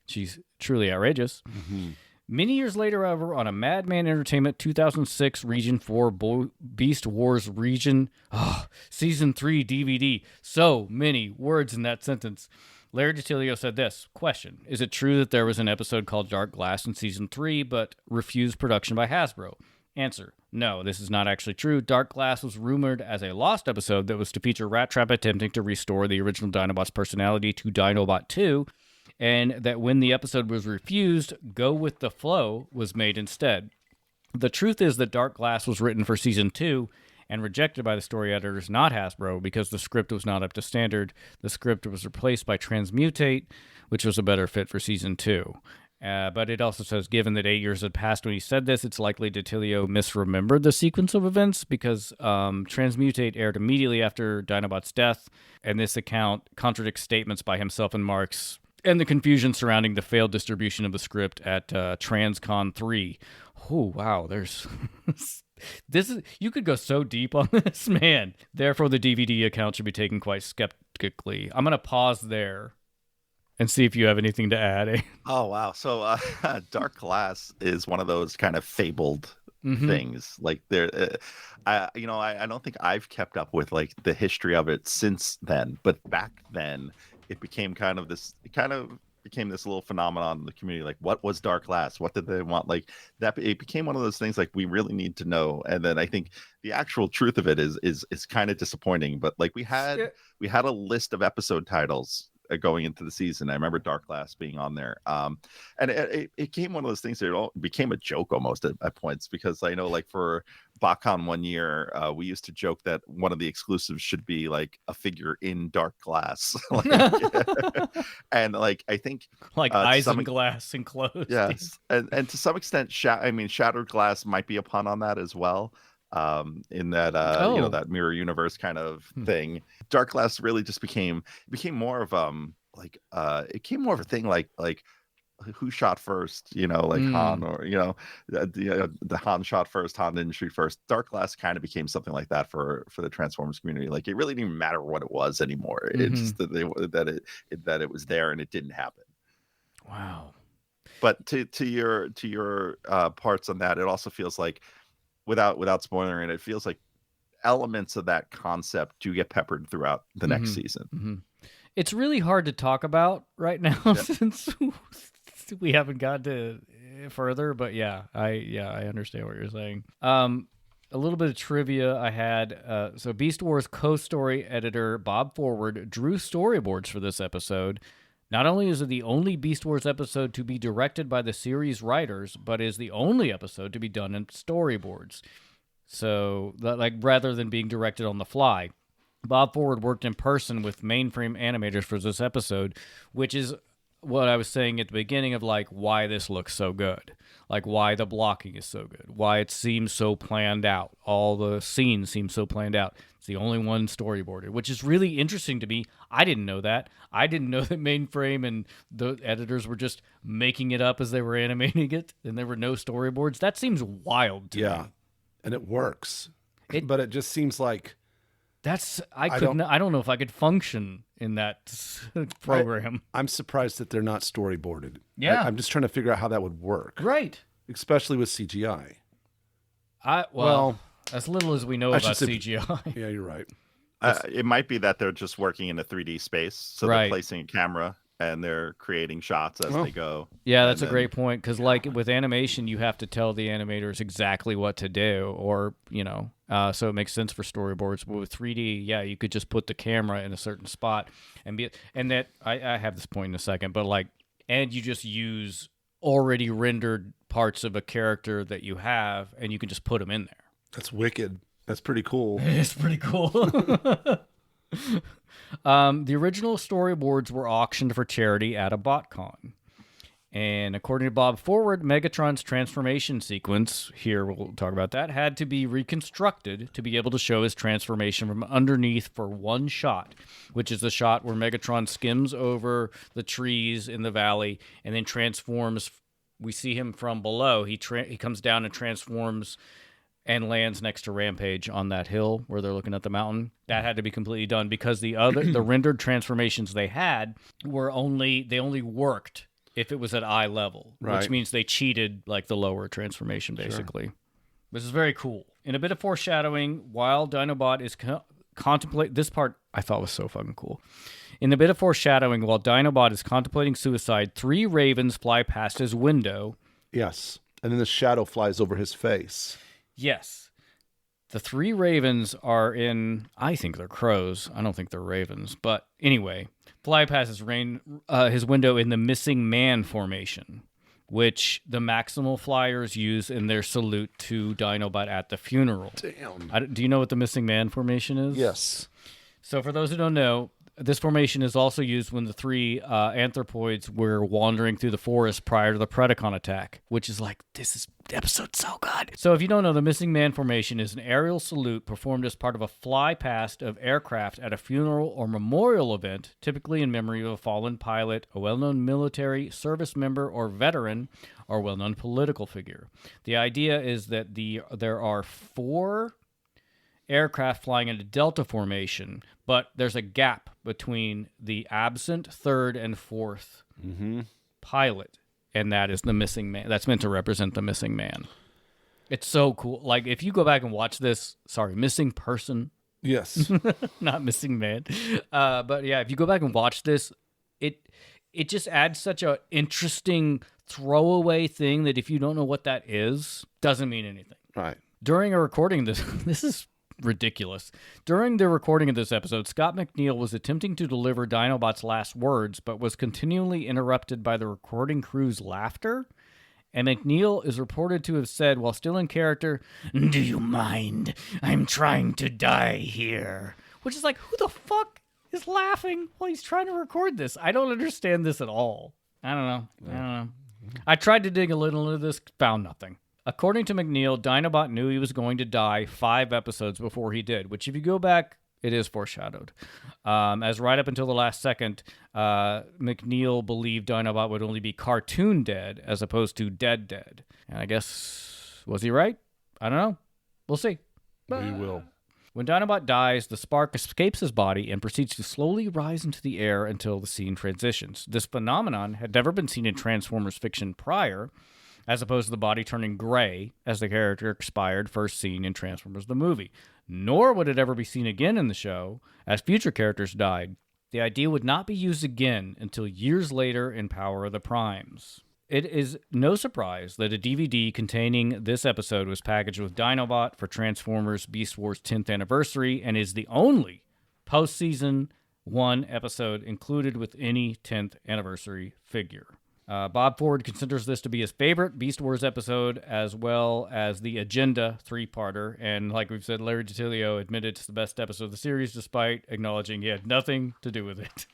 She's truly outrageous. Mm-hmm. Many years later, however, on a Madman Entertainment 2006 Region 4 Beast Wars Season 3 DVD. So many words in that sentence. Laird DiTilio said this, question, is it true that there was an episode called Dark Glass in Season 3, but refused production by Hasbro? Answer, no, this is not actually true. Dark Glass was rumored as a lost episode that was to feature Rat Trap attempting to restore the original Dinobot's personality to Dinobot 2, and that when the episode was refused, Go With the Flow was made instead. The truth is that Dark Glass was written for Season 2, and rejected by the story editors, not Hasbro, because the script was not up to standard. The script was replaced by Transmutate, which was a better fit for Season 2. But it also says, given that 8 years had passed when he said this, it's likely Detilio misremembered the sequence of events because Transmutate aired immediately after Dinobot's death, and this account contradicts statements by himself and Marks and the confusion surrounding the failed distribution of the script at TransCon 3. Oh, wow, there's... you could go so deep on this, man. Therefore, the DVD account should be taken quite skeptically. I'm going to pause there and see if you have anything to add. Oh, wow. So Dark Glass is one of those kind of fabled things. Like I don't think I've kept up with like the history of it since then, but back then it became this little phenomenon in the community. Like, what was Dark Glass? What did they want? Like that, it became one of those things like we really need to know. And then I think the actual truth of it is kind of disappointing. But like we had a list of episode titles going into the season. I remember Dark Glass being on there. And it became one of those things that it became a joke almost at points, because I know like for BotCon one year, we used to joke that one of the exclusives should be like a figure in Dark Glass. And like, I think like Isinglass enclosed. Yes. And to some extent, Shattered Glass might be a pun on that as well. In that that mirror universe kind of thing. Dark Glass really just became more of it became more of a thing like who shot first, like Han, or the Han shot first, Han didn't shoot first. Dark Glass kind of became something like that for the Transformers community. Like it really didn't even matter what it was anymore. It's just that it was there and it didn't happen. Wow. But to your parts on that, it also feels like, without spoiling it feels like elements of that concept do get peppered throughout the next season. It's really hard to talk about right now since we haven't got to further, but I understand what you're saying. A little bit of trivia I had. So Beast Wars co-story editor Bob Forward drew storyboards for this episode. Not only is it the only Beast Wars episode to be directed by the series writers, but is the only episode to be done in storyboards. So, like, rather than being directed on the fly, Bob Forward worked in person with mainframe animators for this episode, which is what I was saying at the beginning of, like, why this looks so good. Like, why the blocking is so good. Why it seems so planned out. All the scenes seem so planned out. It's the only one storyboarded, which is really interesting to me. I didn't know that. I didn't know that mainframe and the editors were just making it up as they were animating it, and there were no storyboards. That seems wild to me. And it works. But it just seems like... I don't know if I could function in that program. I'm surprised that they're not storyboarded. Yeah. I'm just trying to figure out how that would work. Right. Especially with CGI. Well, as little as we know about CGI. Yeah, you're right. It might be that they're just working in a 3D space, so they're placing a camera and they're creating shots as they go. Yeah, that's a great point, because like with animation, you have to tell the animators exactly what to do, or so it makes sense for storyboards. But with 3D, you could just put the camera in a certain spot and that I have this point in a second, but and you just use already rendered parts of a character that you have, and you can just put them in there. That's wicked. That's pretty cool. It's pretty cool. The original storyboards were auctioned for charity at a BotCon. And according to Bob Forward, Megatron's transformation sequence, here we'll talk about that, had to be reconstructed to be able to show his transformation from underneath for one shot, which is the shot where Megatron skims over the trees in the valley and then transforms. We see him from below. He comes down and transforms and lands next to Rampage on that hill where they're looking at the mountain. That had to be completely done because the rendered transformations they had were only worked if it was at eye level, which means they cheated like the lower transformation, basically. Sure. This is very cool. In a bit of foreshadowing, while Dinobot is contemplating... This part I thought was so fucking cool. In a bit of foreshadowing, while Dinobot is contemplating suicide, 3 ravens fly past his window. Yes, and then the shadow flies over his face. Yes. The 3 ravens are in... I think they're crows. I don't think they're ravens. But anyway... fly past his window in the missing man formation. which the Maximal Flyers use in their salute to Dinobot at the funeral. Damn. Do you know what the Missing Man formation is? Yes. So for those who don't know, this formation is also used when the three anthropoids were wandering through the forest prior to the Predacon attack, which is like, this is episode so good. So if you don't know, the Missing Man formation is an aerial salute performed as part of a fly past of aircraft at a funeral or memorial event, typically in memory of a fallen pilot, a well-known military service member or veteran, or a well-known political figure. The idea is that there are 4 aircraft flying in a delta formation, but there's a gap between the absent 3rd and 4th pilot, and that is the missing man. That's meant to represent the missing man. It's so cool. Like, if you go back and watch this, missing person, Yes. not missing man. But yeah, if you go back and watch this, it just adds such a interesting throwaway thing that if you don't know what that is, doesn't mean anything. Right. During a recording of this is ridiculous. During the recording of this episode, Scott McNeil was attempting to deliver Dinobot's last words, but was continually interrupted by the recording crew's laughter. And McNeil is reported to have said, while still in character, "Do you mind? I'm trying to die here." Which is like, who the fuck is laughing while he's trying to record this? I don't understand this at all. I don't know. I tried to dig a little into this, found nothing. According to McNeil, Dinobot knew he was going to die 5 episodes before he did, which if you go back, it is foreshadowed. As right up until the last second, McNeil believed Dinobot would only be cartoon dead as opposed to dead. And I guess, was he right? I don't know. We'll see. We will. When Dinobot dies, the spark escapes his body and proceeds to slowly rise into the air until the scene transitions. This phenomenon had never been seen in Transformers fiction prior, as opposed to the body turning gray as the character expired first seen in Transformers the movie. Nor would it ever be seen again in the show, as future characters died. The idea would not be used again until years later in Power of the Primes. It is no surprise that a DVD containing this episode was packaged with Dinobot for Transformers Beast Wars 10th anniversary and is the only post-season 1 episode included with any 10th anniversary figure. Bob Ford considers this to be his favorite Beast Wars episode, as well as the Agenda 3-parter. And like we've said, Larry DiTilio admitted it's the best episode of the series, despite acknowledging he had nothing to do with it.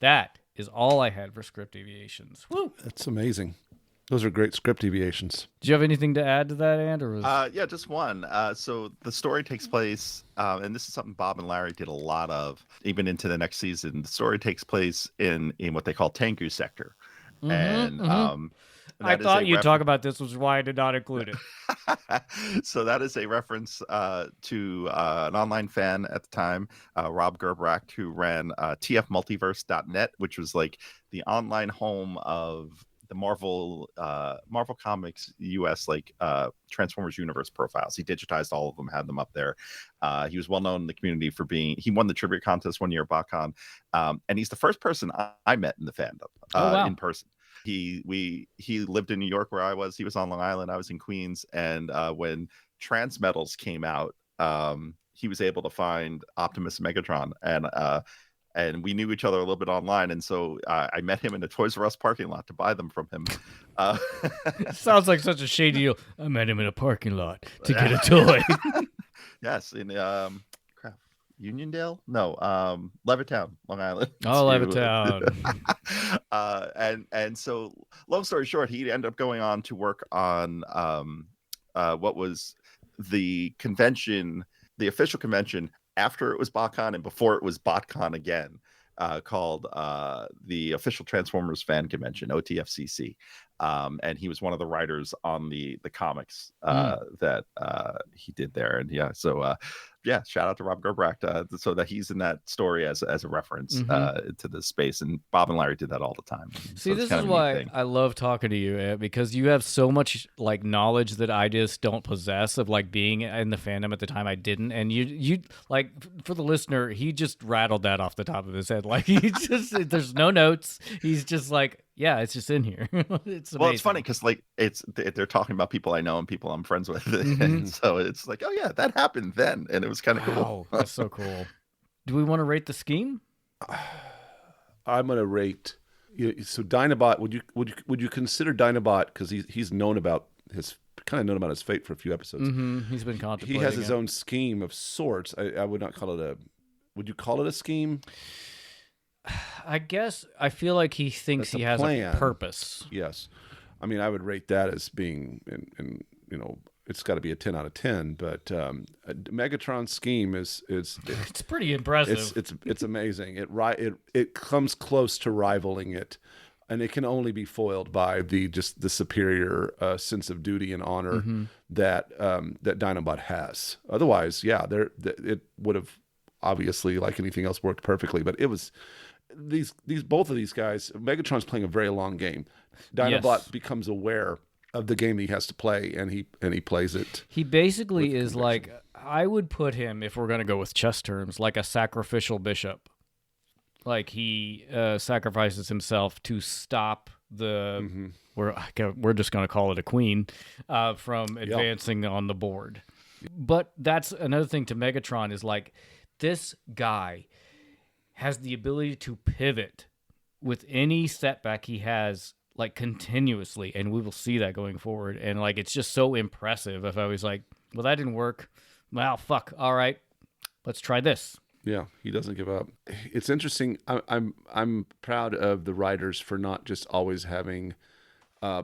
That is all I had for script deviations. Woo! That's amazing. Those are great script deviations. Do you have anything to add to that, And? Or was... Yeah, just one. So the story takes place, and this is something Bob and Larry did a lot of, even into the next season. The story takes place in what they call Tengu Sector. And I thought you'd talk about this, which is why I did not include it. So that is a reference to an online fan at the time, Rob Gerbrecht, who ran tfmultiverse.net, which was like the online home of the Marvel Comics US Transformers universe profiles. He digitized all of them, had them up there. He was well known in the community for he won the trivia contest one year at BotCon, and he's the first person I met in the fandom in person. He lived in New York where I was. He was on Long Island. I was in Queens, and when Transmetals came out, he was able to find Optimus and Megatron, and we knew each other a little bit online, and so I met him in the Toys R Us parking lot to buy them from him. Sounds like such a shady deal. I met him in a parking lot to get a toy. Yes, in Uniondale? No, Levittown, Long Island. Oh, Levittown. And so, long story short, he ended up going on to work on what was the convention, the official convention after it was BotCon and before it was BotCon again, called the Official Transformers Fan Convention, OTFCC. And he was one of the writers on the comics that he did there. And yeah, shout out to Rob Gerbrecht, so that he's in that story as a reference to this space. And Bob and Larry did that all the time. See, this is why I love talking to you, Ed, because you have so much like knowledge that I just don't possess of like being in the fandom at the time I didn't. And you like, for the listener, he just rattled that off the top of his head. Like there's no notes. He's just like, yeah, it's just in here. It's amazing. Well, it's funny because like they're talking about people I know and people I'm friends with, and so it's like, oh yeah, that happened then, and it was kind of cool. That's so cool. Do we want to rate the scheme? I'm gonna rate So Dinobot, would you consider Dinobot, because he's known about his fate for a few episodes. He's been contemplating. He has his own scheme of sorts. I would not call it a. Would you call it a scheme? I guess I feel like he thinks he has a purpose. Yes, I mean I would rate that as being, and it's got to be a 10 out of 10. But Megatron's scheme is it's pretty impressive. It's amazing. It comes close to rivaling it, and it can only be foiled by the superior sense of duty and honor that Dinobot has. Otherwise, yeah, it would have obviously, like anything else, worked perfectly. But it was both of these guys. Megatron's playing a very long game. Dinobot becomes aware of the game he has to play, and he plays it. He basically is like, I would put him, if we're going to go with chess terms, like a sacrificial bishop. Like he sacrifices himself to stop the we're just going to call it a queen from advancing on the board. But that's another thing to Megatron is like, this guy has the ability to pivot with any setback he has, like continuously, and we will see that going forward. And like, it's just so impressive. If I was like, well, that didn't work, well, fuck, all right, let's try this. Yeah, he doesn't give up. It's interesting. I'm proud of the writers for not just always having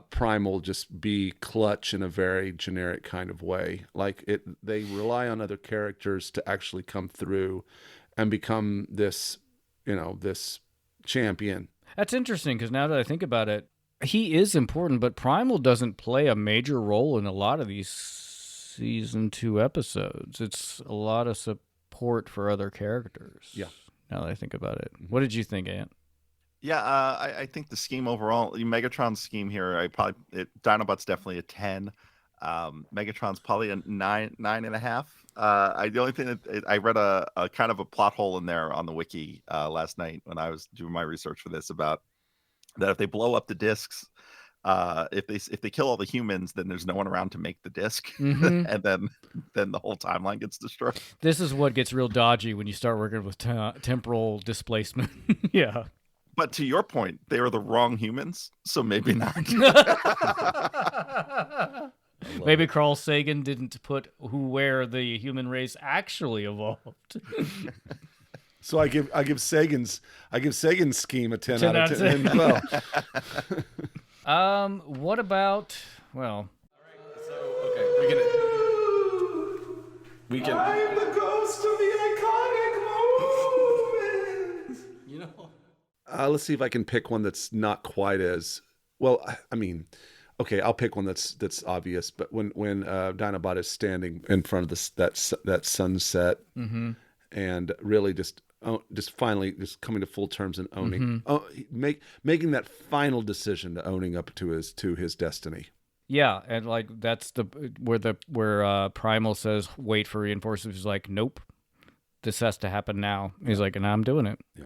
Primal just be clutch in a very generic kind of way. Like they rely on other characters to actually come through and become this champion. That's interesting, because now that I think about it, he is important, but Primal doesn't play a major role in a lot of these season 2 episodes. It's a lot of support for other characters. Yeah. Now that I think about it. What did you think, Ant? Yeah, I think the scheme overall, Megatron's scheme here, Dinobot's definitely a 10. Megatron's probably a 9.5. The only thing that I read a kind of a plot hole in there on the wiki last night when I was doing my research for this, about that if they blow up the discs, if they kill all the humans, then there's no one around to make the disc, and then the whole timeline gets destroyed. This is what gets real dodgy when you start working with temporal displacement. Yeah. But to your point, they were the wrong humans, so maybe not. Maybe Carl Sagan didn't put where the human race actually evolved. So I give Sagan's scheme a 10 out of 10 as well. What about, well, we can I'm the ghost of the iconic moment. you know, let's see if I can pick one that's not quite as well. I mean, okay, I'll pick one that's obvious. But when Dinobot is standing in front of that sunset, and really just finally just coming to full terms and owning, making that final decision to owning up to his destiny. yeah, and like that's where Primal says wait for reinforcements. He's like, nope, this has to happen now. He's like, and I'm doing it. Yeah.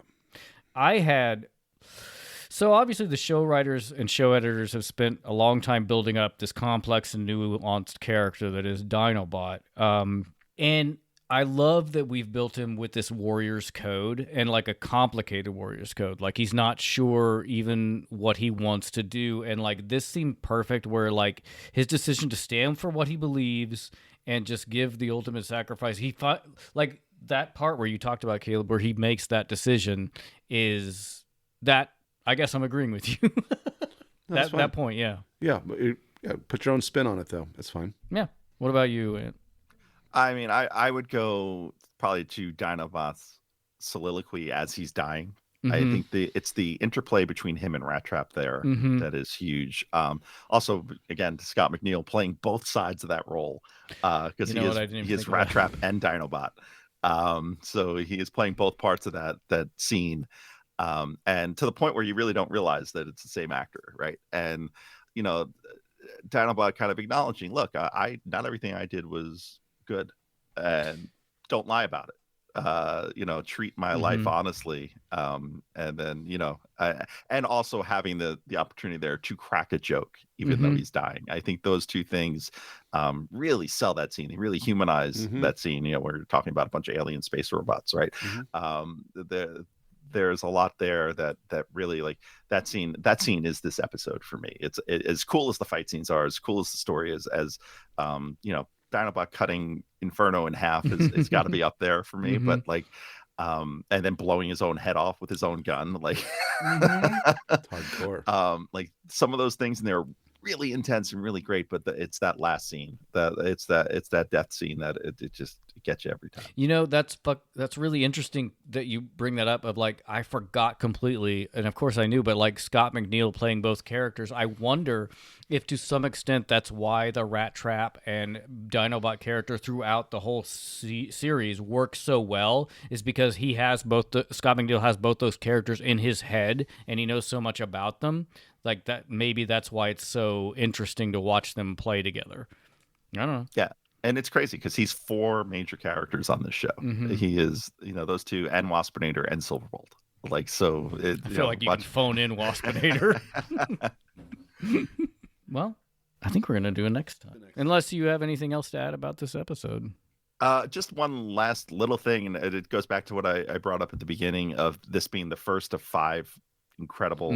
So obviously the show writers and show editors have spent a long time building up this complex and nuanced character that is Dinobot. And I love that we've built him with this warrior's code, and like a complicated warrior's code. Like he's not sure even what he wants to do. And like this seemed perfect, where like his decision to stand for what he believes and just give the ultimate sacrifice. Like that part where you talked about, Caleb, where he makes that decision, is that, I guess I'm agreeing with you. that point, yeah. Yeah, but put your own spin on it, though. That's fine. Yeah. What about you, Ant? I mean, I would go probably to Dinobot's soliloquy as he's dying. I think it's the interplay between him and Rat Trap there that is huge. Also, again, Scott McNeil playing both sides of that role, because he is Rat Trap and Dinobot. So he is playing both parts of that scene, and to the point where you really don't realize that it's the same actor, right? And Dinobot kind of acknowledging, look, I not everything I did was good, and don't lie about it. Treat my life honestly, and then and also having the opportunity there to crack a joke even though he's dying. I think those two things really sell that scene. They really humanize that scene. We're talking about a bunch of alien space robots, right? there's a lot there that really, like, that scene is this episode for me. It's as cool as the fight scenes are, as cool as the story is, as Dinobot cutting Inferno in half is got to be up there for me. But like, and then blowing his own head off with his own gun, like, It's hardcore. like some of those things, and they're really intense and really great. But it's that last scene, it's that death scene that it just gets you every time. That's really interesting that you bring that up. Of like, I forgot completely, and of course I knew, but like Scott McNeil playing both characters, I wonder if to some extent that's why the Rat Trap and Dinobot character throughout the whole series works so well, is because he has Scott McNeil has both those characters in his head, and he knows so much about them. Like that, maybe that's why it's so interesting to watch them play together. I don't know. Yeah. And it's crazy because he's 4 major characters on this show. He is, those 2, and Waspinator and Silverbolt. Like, so I feel like you can phone in Waspinator. Well, I think we're going to do it next time. Unless you have anything else to add about this episode. Just one last little thing, and it goes back to what I brought up at the beginning of this being the first of 5 incredible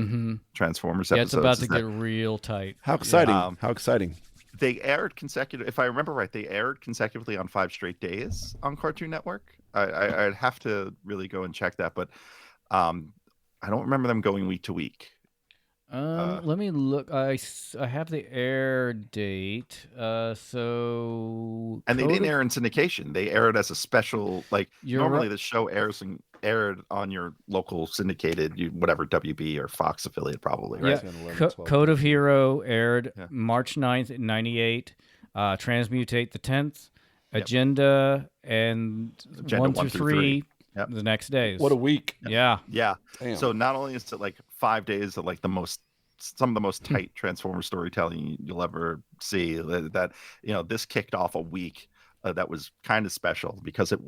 Transformers episodes. Yeah, it's about to get real tight. How exciting! How exciting! They aired consecutive. If I remember right, they aired consecutively on 5 straight days on Cartoon Network. I'd have to really go and check that, but I don't remember them going week to week. Let me look. I have the air date. So and they didn't air in syndication. They aired as a special. Like, normally the show aired on your local syndicated, whatever, WB or Fox affiliate, probably, right? Yeah. Code of Hero aired March 9th, 98. Transmutate the 10th. Agenda and Agenda 1 through 3 the next days. What a week. Yeah. Damn. So not only is it like 5 days of like some of the most tight Transformer storytelling you'll ever see, that this kicked off a week that was kind of special because it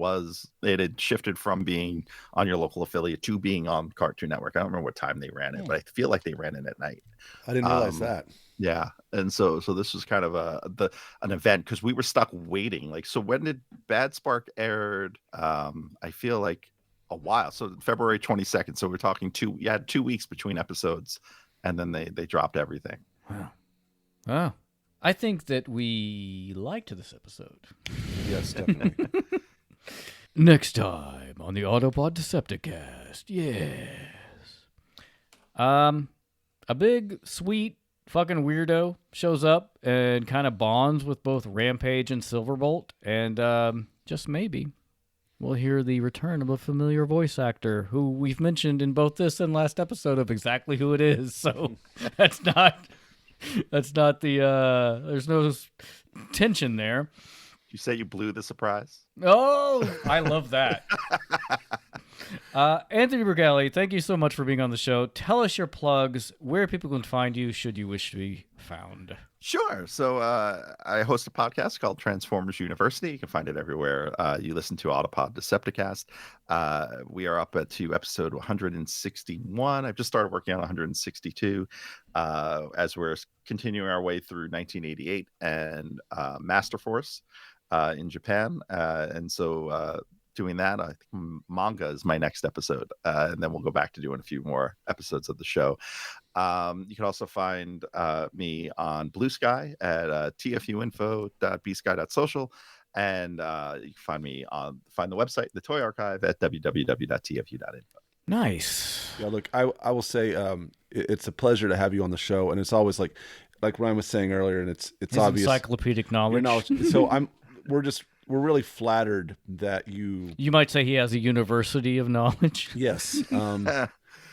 had shifted from being on your local affiliate to being on Cartoon Network. I don't remember what time they ran it, but I feel like they ran it at night. I didn't realize that. Yeah, and so this was kind of an event because we were stuck waiting. Like, so when did Bad Spark aired? I feel like a while. So February 22nd. So we're talking 2 weeks between episodes, and then they dropped everything. Wow. Oh, I think that we liked this episode. Yes, definitely. Next time on the Autobot Decepticast. Yes. A big, sweet, fucking weirdo shows up and kind of bonds with both Rampage and Silverbolt, and just maybe we'll hear the return of a familiar voice actor who we've mentioned in both this and last episode of exactly who it is. So that's not the there's no tension there. You say you blew the surprise? Oh, I love that. Anthony Bergali, thank you so much for being on the show. Tell us your plugs, where people can find you should you wish to be found. Sure. So I host a podcast called Transformers University. You can find it everywhere you listen to Autopod Decepticast. We are up to episode 161. I've just started working on 162 as we're continuing our way through 1988 and Master Force in Japan. And so doing that, I think manga is my next episode. And then we'll go back to doing a few more episodes of the show. You can also find me on Blue Sky at tfuinfo.bsky.social, and you can find the website, the Toy Archive, at www.tfu.info. Nice. Yeah, look, I will say it's a pleasure to have you on the show, and it's always like Ryan was saying earlier, and it's His obvious encyclopedic knowledge. So we're really flattered that you. You might say he has a university of knowledge. Yes.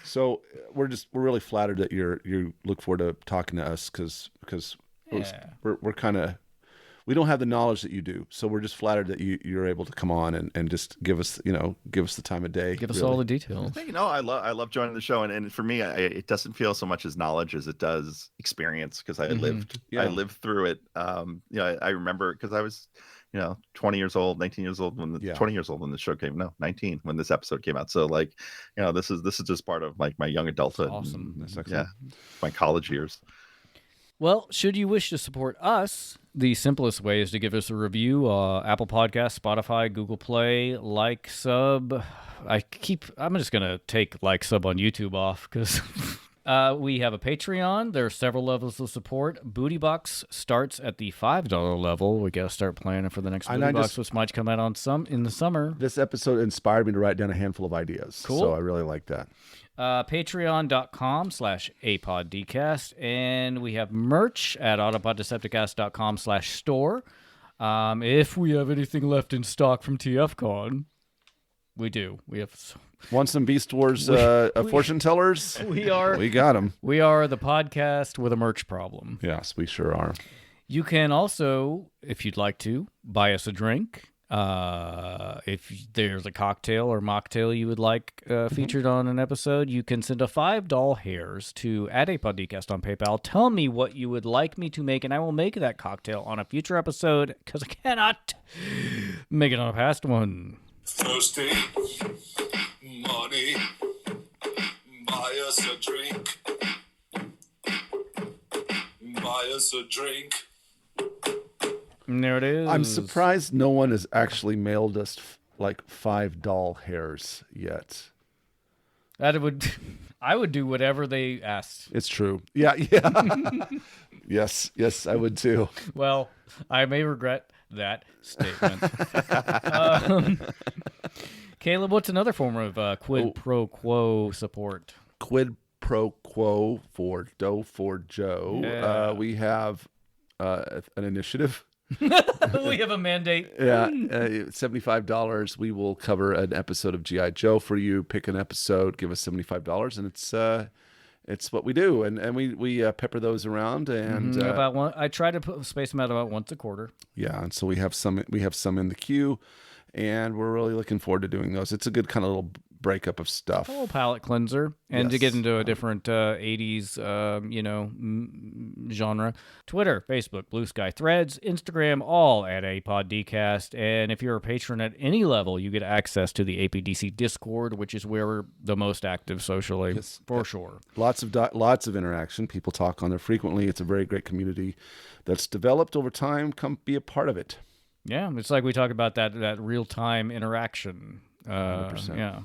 So we're really flattered that you look forward to talking to us because we're kind of, we don't have the knowledge that you do, so we're just flattered that you're able to come on and just give us the time of day. Give us all the details. I love joining the show, and for me, it doesn't feel so much as knowledge as it does experience because I lived through it. I remember because I was 20 years old, 19 years old 20 years old when the show came. No, 19 when this episode came out. So this is just part of like my young adulthood. That's awesome. My college years. Well, should you wish to support us, the simplest way is to give us a review. Apple Podcasts, Spotify, Google Play, like, sub. I'm just going to take like, sub on YouTube off because we have a Patreon. There are several levels of support. Booty Box starts at the $5 level. We got to start planning for the next Booty Box, which might come out in the summer. This episode inspired me to write down a handful of ideas. Cool. So I really like that. Patreon.com/APodDcast. And we have merch at autopoddecepticast.com/store. If we have anything left in stock from TFCon, we do. We have... Want some Beast Wars fortune tellers? We got them. We are the podcast with a merch problem. Yes, we sure are. You can also, if you'd like to, buy us a drink. If there's a cocktail or mocktail you would like featured on an episode, you can send a $5 hairs to @apodcast on PayPal. Tell me what you would like me to make, and I will make that cocktail on a future episode because I cannot make it on a past one. Thirsty, money, buy us a drink, buy us a drink. And there it is. I'm surprised no one has actually mailed us like $5 hairs yet. I would do whatever they asked. It's true. Yeah. Yes, I would too. Well, I may regret that statement. Caleb, what's another form of quid pro quo support? Quid pro quo for Dough for Joe. Yeah. We have an initiative. We have a mandate. Yeah, $75. We will cover an episode of G.I. Joe for you. Pick an episode, give us $75, and it's what we do. And we pepper those around. And about one, I try to space them out about once a quarter. Yeah, and so we have some in the queue, and we're really looking forward to doing those. It's a good kind of little breakup of stuff. A little palate cleanser, and to get into a different 80s, genre. Twitter, Facebook, Blue Sky, Threads, Instagram, all at APodDcast. And if you're a patron at any level, you get access to the APDC Discord, which is where we're the most active socially, for sure. Lots of interaction. People talk on there frequently. It's a very great community that's developed over time. Come be a part of it. Yeah, it's like we talk about that real-time interaction. 100%. Yeah.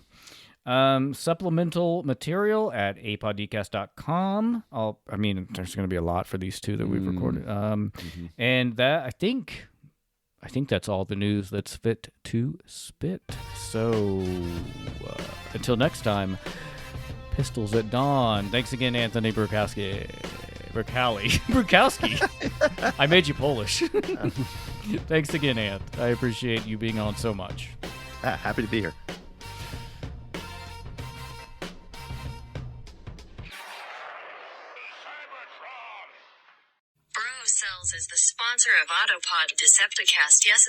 Supplemental material at apodcast.com. There's going to be a lot for these two that we've recorded. And that I think that's all the news that's fit to spit. So until next time, pistols at dawn. Thanks again, Anthony Brukowski. I made you Polish. Thanks again, Ant. I appreciate you being on so much. Happy to be here. Is the sponsor of Autopod Decepticast. Yes.